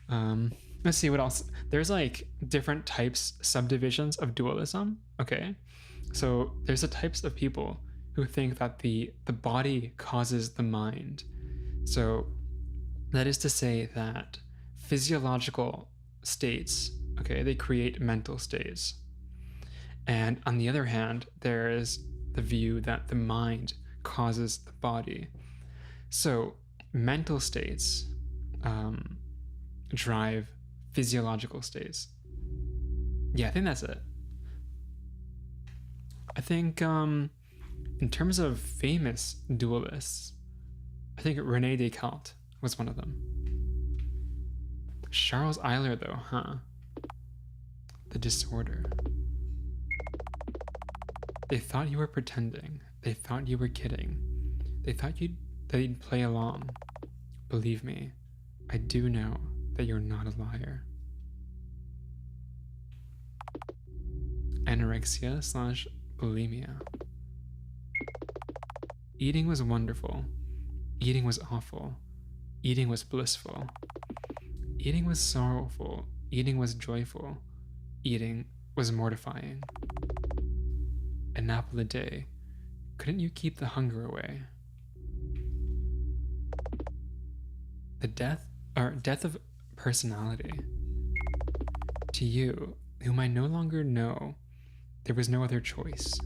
Let's see what else. There's like different types, subdivisions of dualism. Okay, so there's the types of people who think that the body causes the mind. So that is to say that physiological states, okay, they create mental states. And on the other hand, there is the view that the mind causes the body. So mental states drive physiological states. Yeah, I think that's it. I think in terms of famous dualists, I think René Descartes was one of them. Charles Euler though, huh? The disorder. They thought you were pretending. They thought you were kidding. They thought they'd play along. Believe me, I do know that you're not a liar. Anorexia/bulimia. Eating was wonderful. Eating was awful. Eating was blissful. Eating was sorrowful. Eating was joyful. Eating was mortifying. An apple a day. Couldn't you keep the hunger away? The death of personality. To you, whom I no longer know, there was no other choice.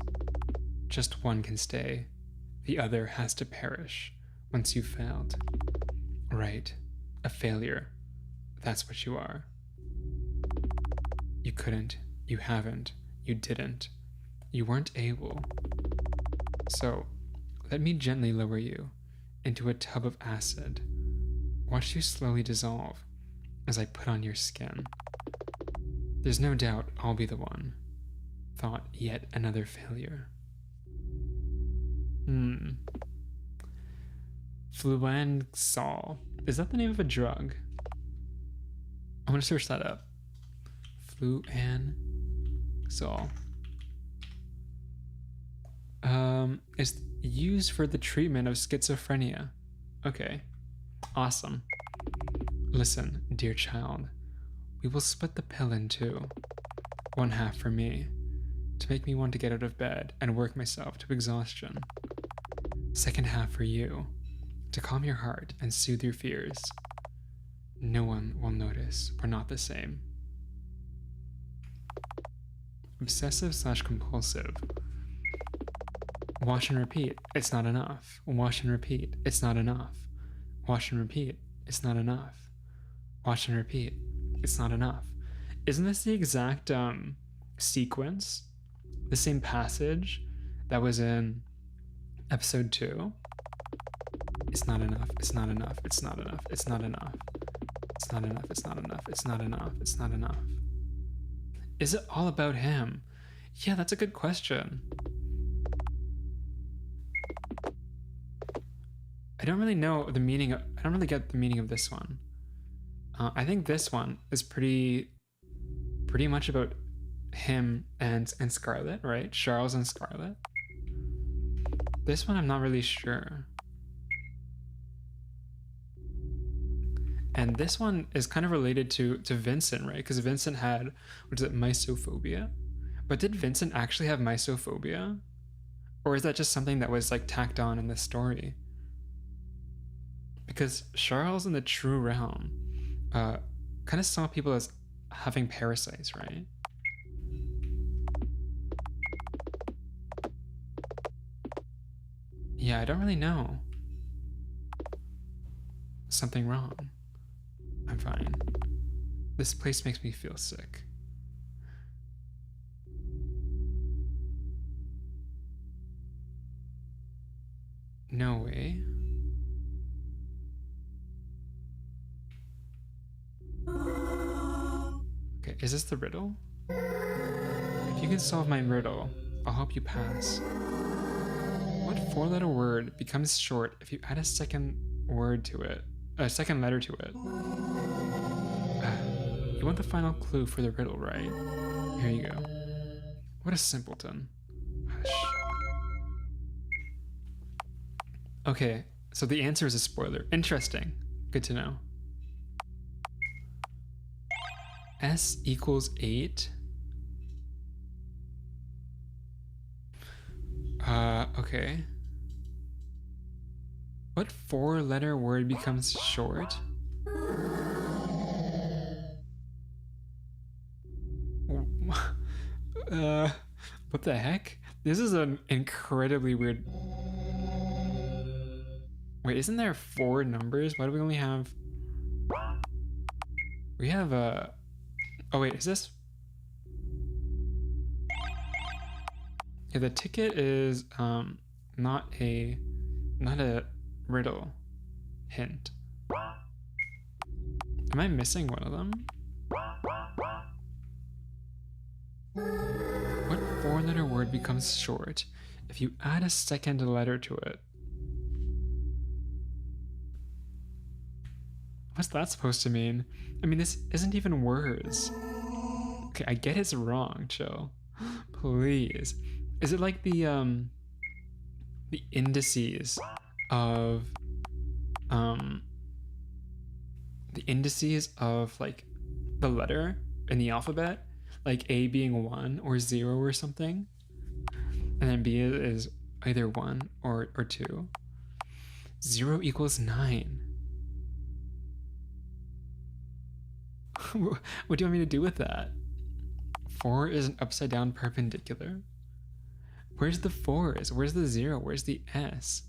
Just one can stay. The other has to perish once you've failed. Right, a failure. That's what you are. You couldn't, you haven't, you didn't, you weren't able. So, let me gently lower you into a tub of acid. Watch you slowly dissolve as I put on your skin. There's no doubt I'll be the one. Thought yet another failure. Fluanxol. Is that the name of a drug? I'm gonna search that up. Fluanxol. It's used for the treatment of schizophrenia. Okay. Awesome. Listen, dear child. We will split the pill in 2. One half for me, to make me want to get out of bed and work myself to exhaustion. Second half for you, to calm your heart and soothe your fears. No one will notice we're not the same. Obsessive/compulsive. Wash and repeat. It's not enough. Wash and repeat. It's not enough. Wash and repeat. It's not enough. Wash and repeat. It's not enough. Isn't this the exact sequence? The same passage that was in episode 2? It's not enough. It's not enough. It's not enough. It's not enough. It's not enough. It's not enough. It's not enough. It's not enough. Is it all about him? Yeah, that's a good question. I don't really know the meaning of, I don't really get the meaning of this one. I think this one is pretty much about him and Scarlett, right? Charles and Scarlett. This one I'm not really sure. And this one is kind of related to Vincent, right? Because Vincent had, what is it, mysophobia? But did Vincent actually have mysophobia? Or is that just something that was like tacked on in the story? Because Charles in the true realm kind of saw people as having parasites, right? Yeah, I don't really know. Something wrong. I'm fine. This place makes me feel sick. No way. Okay, is this the riddle? If you can solve my riddle, I'll help you pass. What 4-letter word becomes short if you add a second word to it? A second letter to it. You want the final clue for the riddle, right? Here you go. What a simpleton. Hush. Okay, so the answer is a spoiler. Interesting. Good to know. S equals 8. Okay. What 4-letter word becomes short? What the heck? This is an incredibly weird... Wait, isn't there 4 numbers? Why do we only have... We have a... Oh wait, is this... Yeah, the ticket is not a riddle hint. Am I missing one of them? What 4-letter word becomes short if you add a second letter to it? What's that supposed to mean? I mean, this isn't even words. Okay, I get it's wrong, chill. Please. Is it like the indices of like the letter in the alphabet, like A being 1 or 0 or something, and then B is either 1 or 2. 0 equals 9. What do you want me to do with that? 4 is an upside down perpendicular. Where's the 4s? Where's the 0? Where's the S?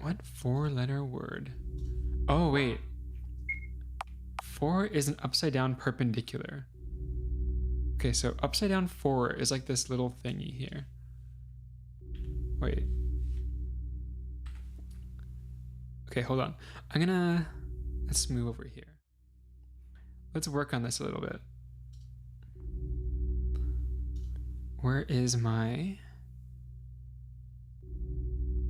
What 4-letter word? Oh, wait. 4 is an upside down perpendicular. Okay, so upside down 4 is like this little thingy here. Wait. Okay, hold on. Let's move over here. Let's work on this a little bit. Where is my...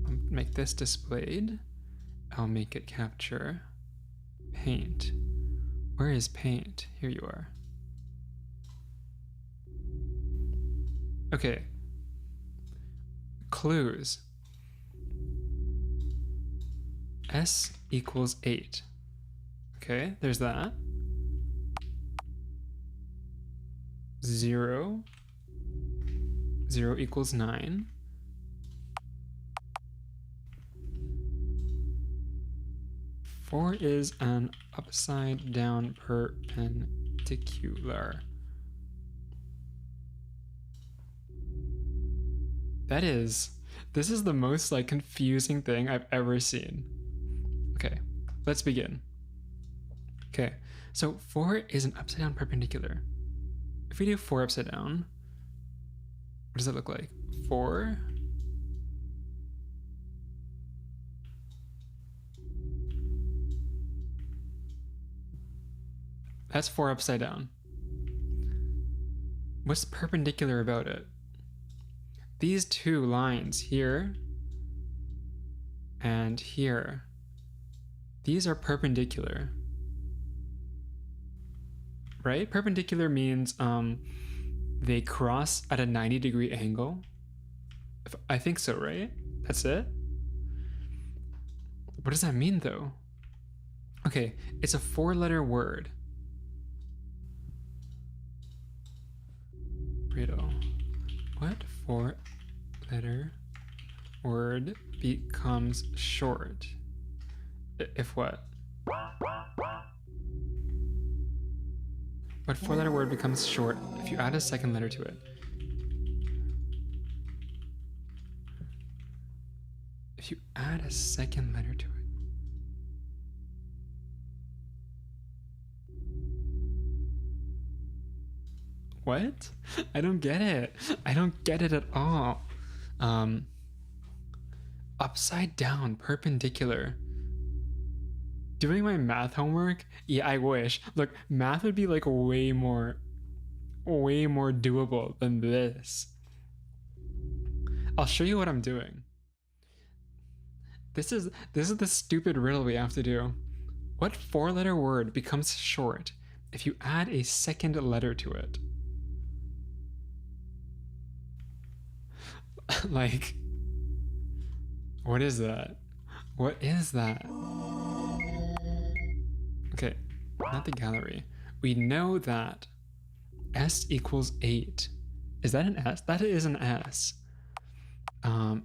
I'll make this displayed. I'll make it capture paint. Where is paint? Here you are. Okay. Clues. S equals 8. Okay, there's that. 0. 0 equals 9. Four is an upside down perpendicular. This is the most like confusing thing I've ever seen. Okay, let's begin. Okay, so 4 is an upside down perpendicular. If we do 4 upside down, what does it look like? 4. That's 4 upside down. What's perpendicular about it? These two lines here and here, these are perpendicular, right? Perpendicular means they cross at a 90-degree angle. I think so, right? That's it? What does that mean though? Okay, it's a 4-letter word. Riddle. What 4-letter word becomes short? If what? What 4-letter word becomes short if you add a second letter to it? If you add a second letter to it. What? I don't get it. I don't get it at all. Upside down, perpendicular. Doing my math homework? Yeah, I wish. Look, math would be like way more doable than this. I'll show you what I'm doing. This is the stupid riddle we have to do. What 4-letter word becomes short if you add a second letter to it? Like, what is that? What is that? Okay, not the gallery. We know that S equals 8. Is that an S? That is an S.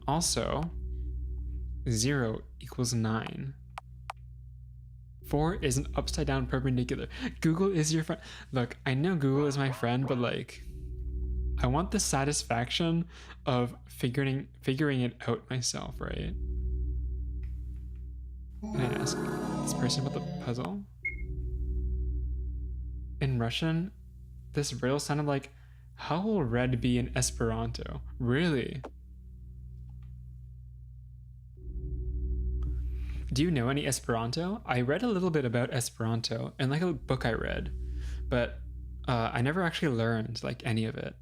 Also, 0 equals 9. 4 is an upside down perpendicular. Google is your friend. Look, I know Google is my friend, but like, I want the satisfaction of figuring it out myself, right? Can I ask this person about the puzzle? In Russian, this riddle sounded like, how will red be in Esperanto? Really? Do you know any Esperanto? I read a little bit about Esperanto in like a book I read, but I never actually learned like any of it.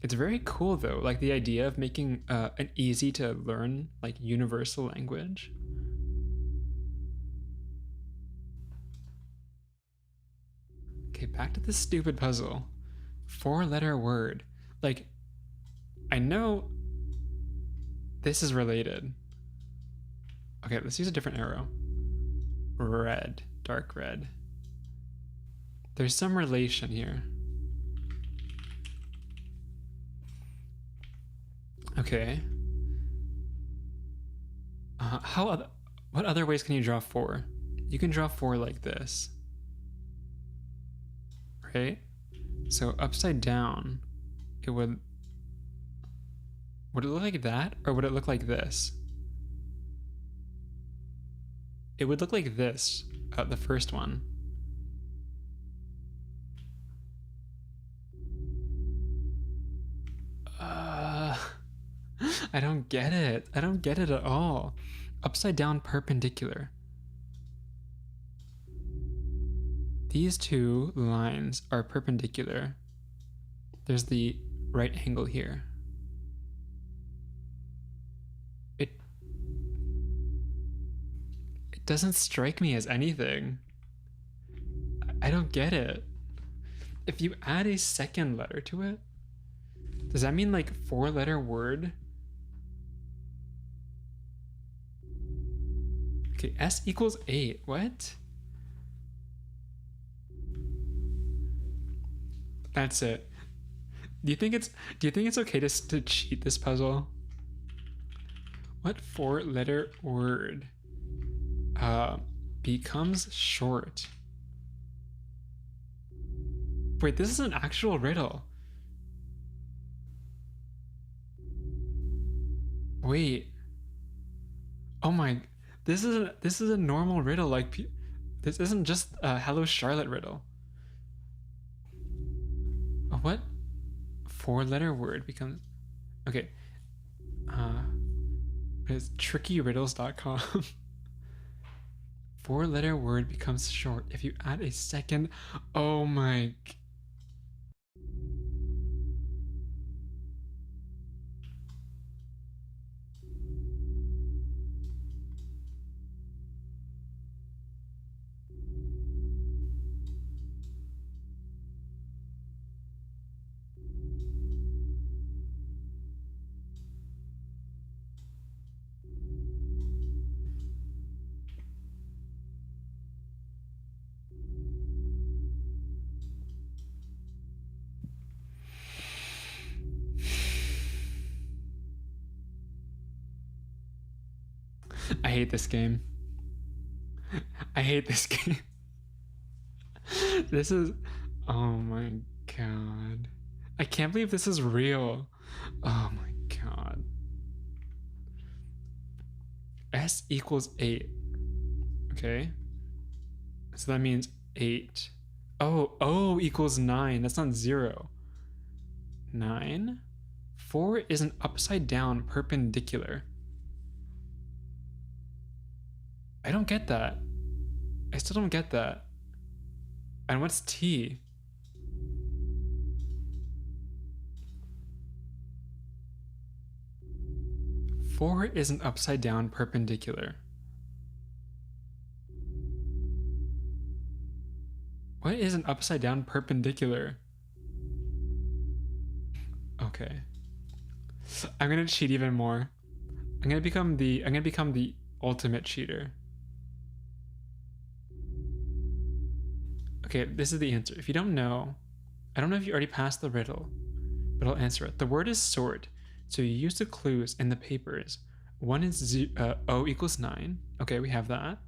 It's very cool though, like the idea of making an easy to learn like universal language. Okay, back to this stupid puzzle. 4-letter word. Like, I know this is related. Okay, let's use a different arrow. Red, dark red. There's some relation here. Okay. What other ways can you draw 4? You can draw 4 like this. Right? So upside down, it would it look like that, or would it look like this? It would look like this, the first one. I don't get it. I don't get it at all. Upside down perpendicular. These two lines are perpendicular. There's the right angle here. It doesn't strike me as anything. I don't get it. If you add a second letter to it, does that mean like 4-letter word? Okay, S equals 8. What? That's it. Do you think it's okay to cheat this puzzle? What 4-letter word becomes short? Wait, this is an actual riddle. Wait. Oh my, this is a normal riddle. Like, this isn't just a Hello Charlotte riddle. What 4-letter word becomes? Okay. It's trickyriddles.com. 4-letter word becomes short if you add a second. Oh my. I hate this game. I hate this game. This is, oh my god. I can't believe this is real. Oh my god. S equals 8. Okay. So that means 8. Oh, O equals 9. That's not 0. 9? 4 is an upside down perpendicular. I don't get that. I still don't get that. And what's T? Four is an upside down perpendicular. What is an upside down perpendicular? Okay. I'm gonna cheat even more. I'm gonna become the ultimate cheater. Okay, this is the answer. If you don't know, I don't know if you already passed the riddle, but I'll answer it. The word is sword, so you use the clues in the papers. One is O equals 9. Okay, we have that.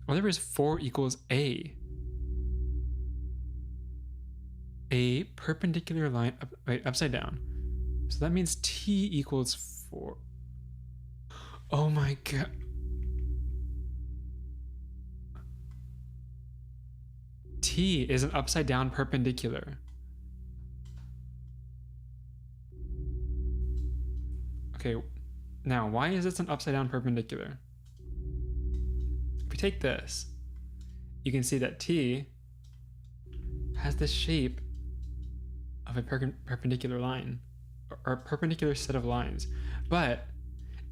Other is 4 equals A. A perpendicular line, upside down. So that means T equals 4. Oh my god. T is an upside down perpendicular. Okay, now why is this an upside down perpendicular? If we take this, you can see that T has the shape of a perpendicular line, or a perpendicular set of lines, but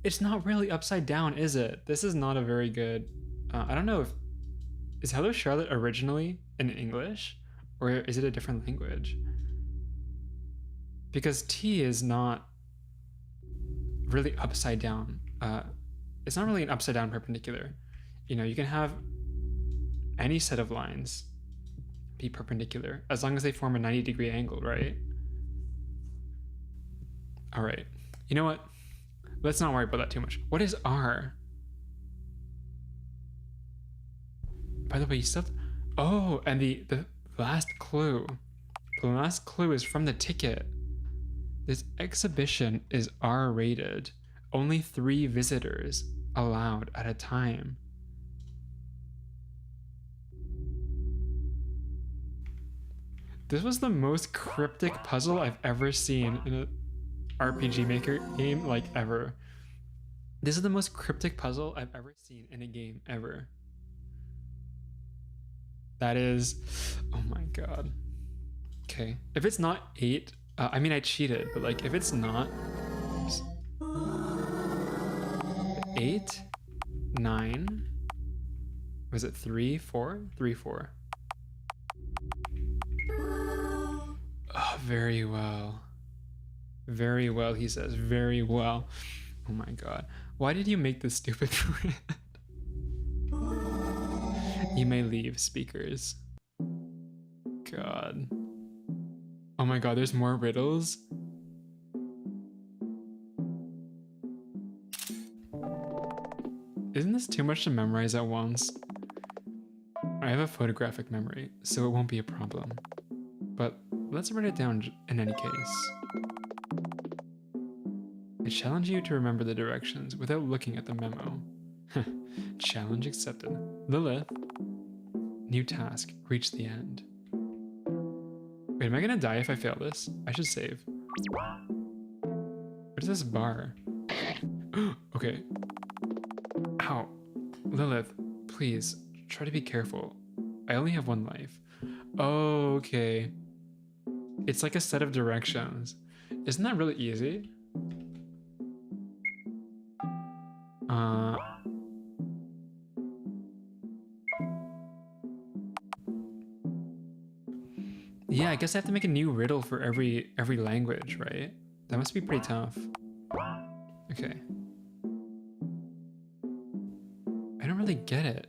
it's not really upside down, is it? This is not a very good, I don't know if, is Hello Charlotte originally in English, or is it a different language? Because T is not really upside down. It's not really an upside down perpendicular. You know, you can have any set of lines be perpendicular as long as they form a 90-degree angle, right? All right, you know what? Let's not worry about that too much. What is R? By the way, you still have, oh, and the last clue. The last clue is from the ticket. This exhibition is R-rated. Only 3 visitors allowed at a time. This was the most cryptic puzzle I've ever seen in an RPG Maker game, like, ever. This is the most cryptic puzzle I've ever seen in a game, ever. That is, oh my god. Okay, if it's not 8, I mean, I cheated, but like, if it's not 8, 9, was it 3, 4? 3, 4. Oh, very well. Very well, he says, very well. Oh my god. Why did you make this stupid grid? You may leave, speakers. God. Oh my god, there's more riddles? Isn't this too much to memorize at once? I have a photographic memory, so it won't be a problem. But let's write it down in any case. I challenge you to remember the directions without looking at the memo. Challenge accepted. Lilith. New task. Reach the end. Wait, am I gonna die if I fail this? I should save. Where's this bar? Okay. Ow. Lilith, please, try to be careful. I only have one life. Oh, okay. It's like a set of directions. Isn't that really easy? Yeah, I guess I have to make a new riddle for every language, right? That must be pretty tough. Okay. I don't really get it.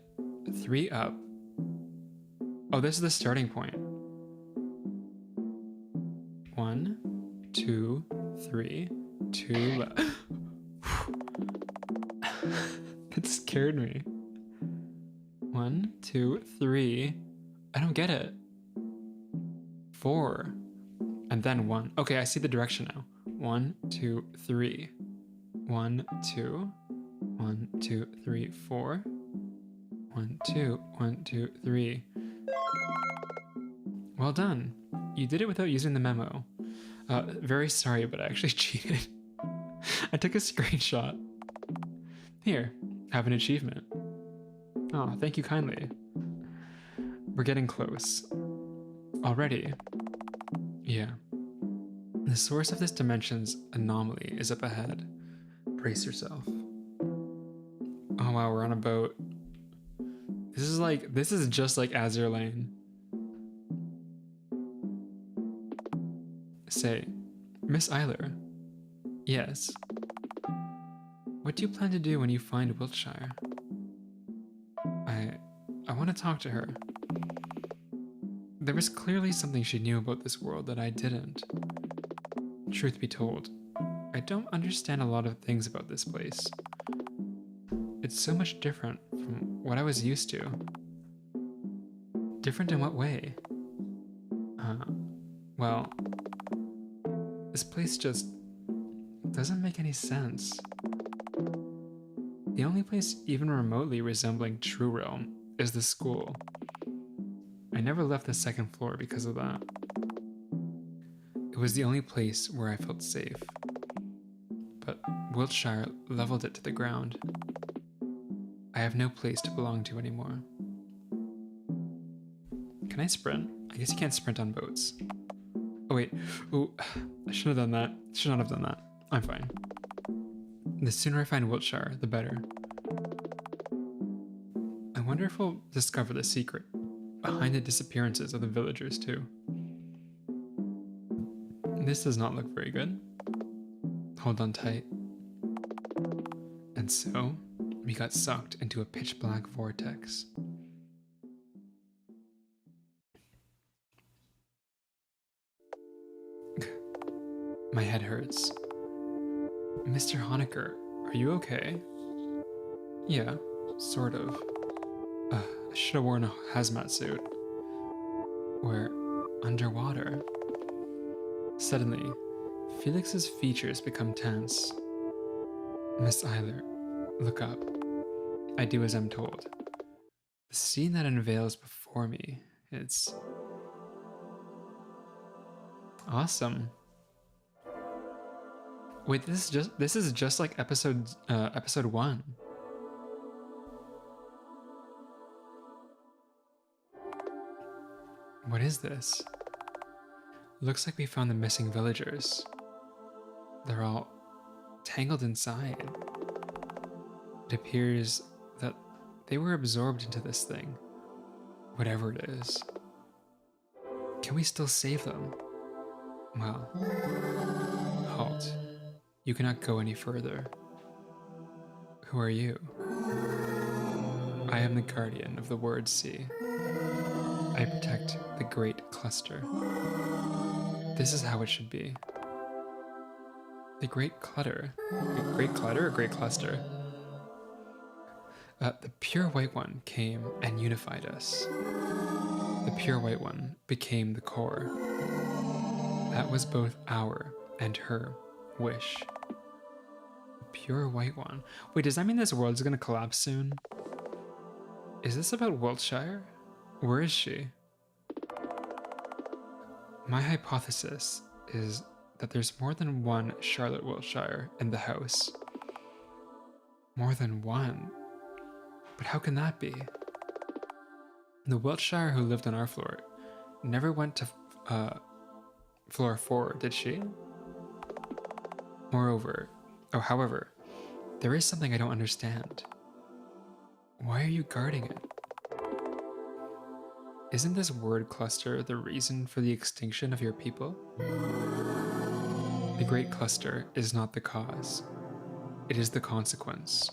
3 up. Oh, this is the starting point. 1, 2, 3, 2 left. It scared me. 1, 2, 3. I don't get it. 4. And then 1. Okay, I see the direction now. 1, 2, 3. 1, 2. 1, 2, 3, 4. 1, 2, 1, 2, 3. Well done. You did it without using the memo. Very sorry, but I actually cheated. I took a screenshot. Here, have an achievement. Oh, thank you kindly. We're getting close. Already. Yeah. The source of this dimension's anomaly is up ahead. Brace yourself. Oh wow, we're on a boat. This is just like Azure Lane. Say, Miss Eiler. Yes. What do you plan to do when you find Wiltshire? I want to talk to her. There was clearly something she knew about this world that I didn't. Truth be told, I don't understand a lot of things about this place. It's so much different from what I was used to. Different in what way? Well, this place just doesn't make any sense. The only place even remotely resembling True Realm is the school. I never left the second floor because of that. It was the only place where I felt safe. But Wiltshire leveled it to the ground. I have no place to belong to anymore. Can I sprint? I guess you can't sprint on boats. Oh wait, ooh, I should have done that. Should not have done that. I'm fine. The sooner I find Wiltshire, the better. I wonder if we'll discover the secret behind the disappearances of the villagers too. This does not look very good. Hold on tight. And so, we got sucked into a pitch black vortex. My head hurts. Mr. Honecker, are you okay? Yeah, sort of. I should have worn a hazmat suit. We're underwater. Suddenly, Felix's features become tense. Miss Eiler, look up. I do as I'm told. The scene that unveils before me, it's awesome. Wait, this is just like episode 1. What is this? Looks like we found the missing villagers. They're all tangled inside. It appears that they were absorbed into this thing, whatever it is. Can we still save them? Well, halt. You cannot go any further. Who are you? I am the guardian of the Word Sea. I protect the Great Cluster. This is how it should be. The Great Clutter? Great Clutter or Great Cluster? The Pure White One came and unified us. The Pure White One became the core. That was both our and her wish. pure white one. Wait, does that mean this world is gonna collapse soon? Is this about Wiltshire? Where is she? My hypothesis is that there's more than one Charlotte Wiltshire in the house. More than one? But how can that be? The Wiltshire who lived on our floor never went to floor 4, did she? However, there is something I don't understand. Why are you guarding it? Isn't this word cluster the reason for the extinction of your people? The Great Cluster is not the cause. It is the consequence.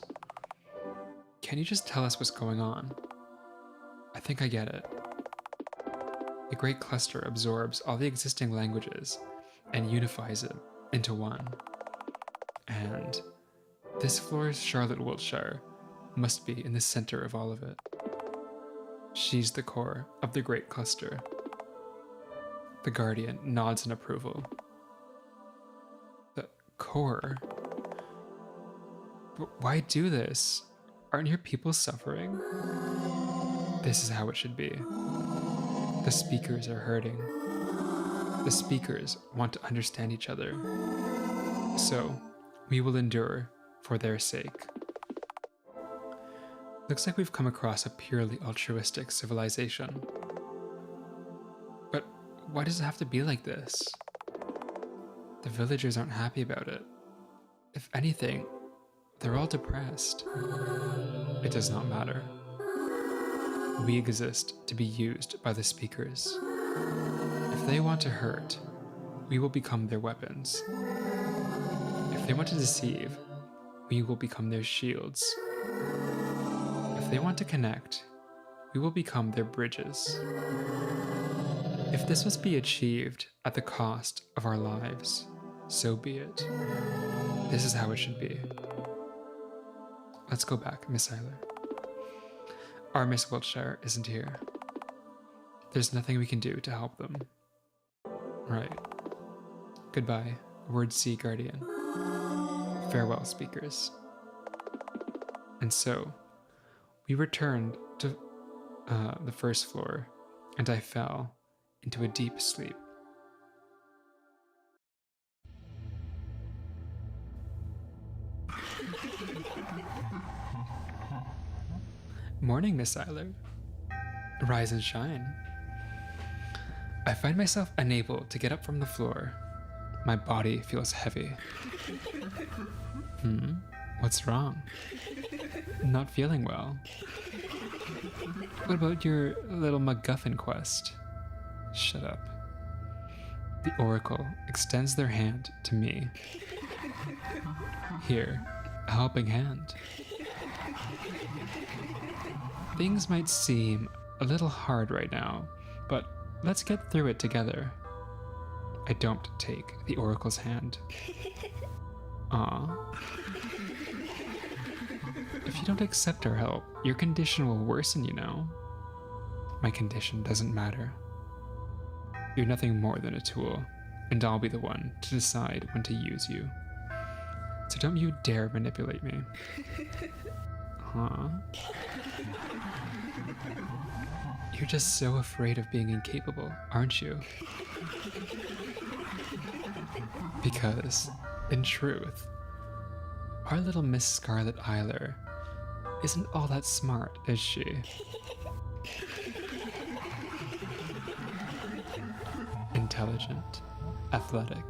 Can you just tell us what's going on? I think I get it. The Great Cluster absorbs all the existing languages and unifies it into one. And this floor's Charlotte Wiltshire must be in the center of all of it. She's the core of the Great Cluster. The Guardian nods in approval. The core? But why do this? Aren't your people suffering? This is how it should be. The speakers are hurting. The speakers want to understand each other. So, we will endure for their sake. Looks like we've come across a purely altruistic civilization. But why does it have to be like this? The villagers aren't happy about it. If anything, they're all depressed. It does not matter. We exist to be used by the speakers. If they want to hurt, we will become their weapons. If they want to deceive, we will become their shields. If they want to connect, we will become their bridges. If this must be achieved at the cost of our lives, so be it. This is how it should be. Let's go back, Miss Eiler. Our Miss Wiltshire isn't here. There's nothing we can do to help them. Right. Goodbye, Word C Guardian. Farewell, speakers. And so, we returned to the first floor, and I fell into a deep sleep. Morning, Miss Eiler. Rise and shine. I find myself unable to get up from the floor. My body feels heavy. What's wrong? Not feeling well. What about your little MacGuffin quest? Shut up. The Oracle extends their hand to me. Here, a helping hand. Things might seem a little hard right now, but let's get through it together. I don't take the Oracle's hand. If you don't accept our help, your condition will worsen, you know. My condition doesn't matter. You're nothing more than a tool, and I'll be the one to decide when to use you. So don't you dare manipulate me. You're just so afraid of being incapable, aren't you? Because, in truth, our little Miss Scarlet Eiler isn't all that smart, is she? Intelligent, athletic,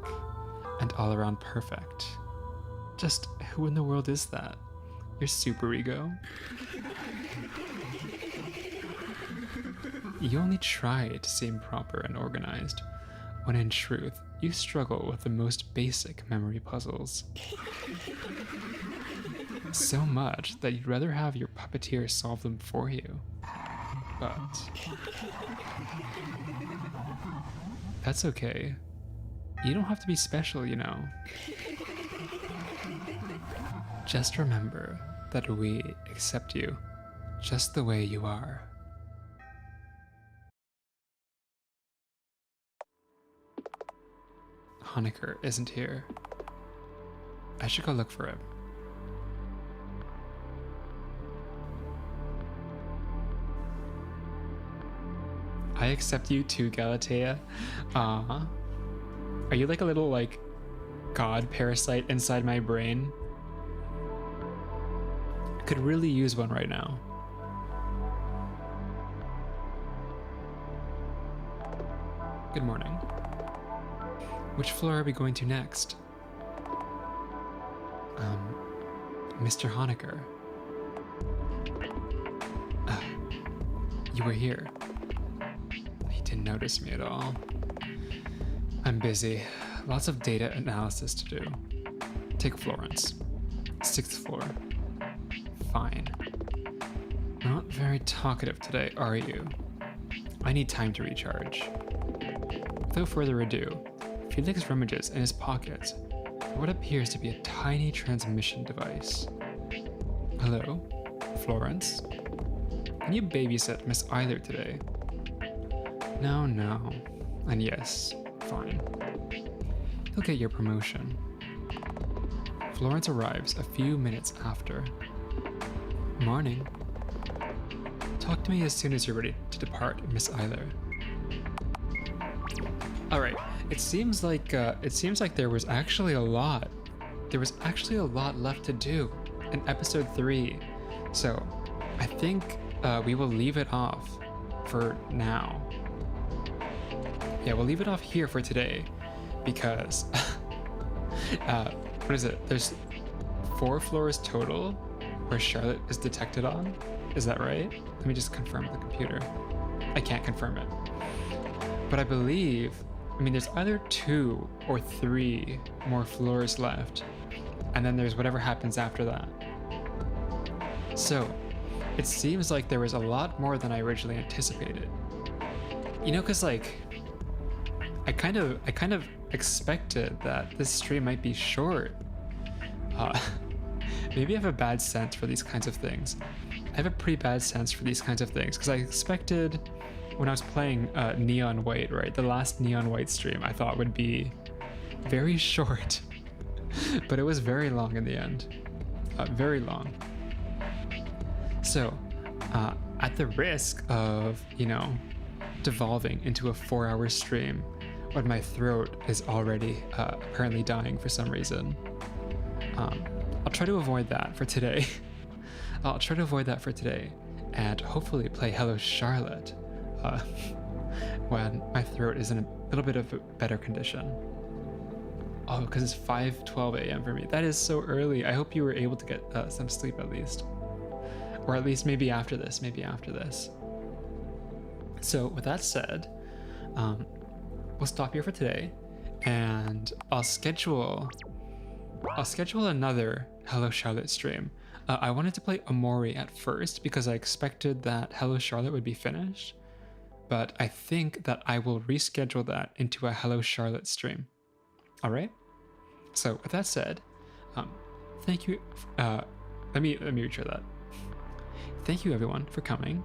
and all around perfect. Just who in the world is that? Your super ego? You only try to seem proper and organized, when in truth, you struggle with the most basic memory puzzles. So much that you'd rather have your puppeteer solve them for you. But that's okay. You don't have to be special, you know. Just remember that we accept you just the way you are. Honecker isn't here. I should go look for him. I accept you too, Galatea. Are you like a little like god parasite inside my brain? I could really use one right now. Good morning. Which floor are we going to next? Mr. Honecker. You were here. He didn't notice me at all. I'm busy. Lots of data analysis to do. Take Florence. 6th floor. Fine. Not very talkative today, are you? I need time to recharge. Without further ado, Felix rummages in his pocket for what appears to be a tiny transmission device. Hello, Florence? Can you babysit Miss Eiler today? No. And yes, fine. You'll get your promotion. Florence arrives a few minutes after. Morning. Talk to me as soon as you're ready to depart, Miss Eiler. All right. It seems like there was actually a lot. There was actually a lot left to do in episode 3. So I think we will leave it off for now. Yeah, we'll leave it off here for today because what is it? There's 4 floors total where Charlotte is detected on. Is that right? Let me just confirm with the computer. I can't confirm it. But I believe, there's either 2 or 3 more floors left. And then there's whatever happens after that. So it seems like there was a lot more than I originally anticipated. You know, cause like, I kind of expected that this stream might be short. Maybe I have a bad sense for these kinds of things. I have a pretty bad sense for these kinds of things because I expected when I was playing Neon White, right? The last Neon White stream I thought would be very short, but it was very long in the end. Very long. So, at the risk of, devolving into a 4-hour stream when my throat is already apparently dying for some reason, I'll try to avoid that for today. And hopefully play Hello Charlotte when my throat is in a little bit of a better condition. Oh, because it's 5:12 a.m. for me. That is so early. I hope you were able to get some sleep at least. Or at least maybe after this. So with that said, we'll stop here for today, and I'll schedule another Hello Charlotte stream. I wanted to play Amori at first because I expected that Hello Charlotte would be finished, but I think that I will reschedule that into a Hello Charlotte stream. All right. So with that said, thank you. Let me retry that. Thank you everyone for coming.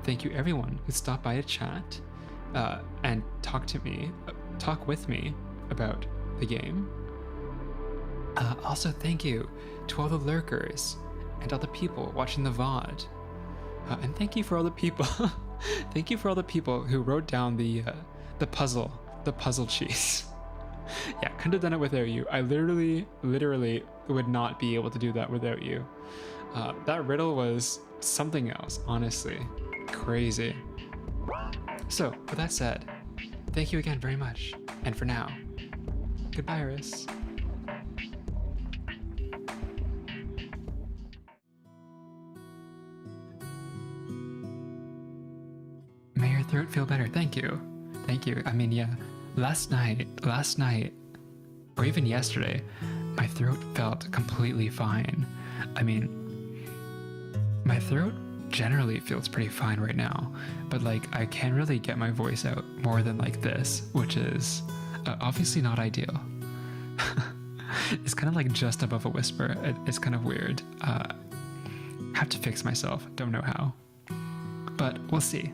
Thank you everyone who stopped by to chat and talk with me about the game. Also thank you to all the lurkers and all the people watching the VOD. And thank you for all the people thank you for all the people who wrote down the puzzle cheese. Yeah, couldn't have done it without you. I literally would not be able to do that without you. That riddle was something else, honestly. Crazy. So, with that said, thank you again very much. And for now, goodbye, Iris. May your throat feel better. Thank you. Yeah, last night, or even yesterday, my throat felt completely fine. My throat generally feels pretty fine right now, but I can't really get my voice out more than this, which is obviously not ideal. It's kind of just above a whisper. It's kind of weird. Have to fix myself. Don't know how, but we'll see.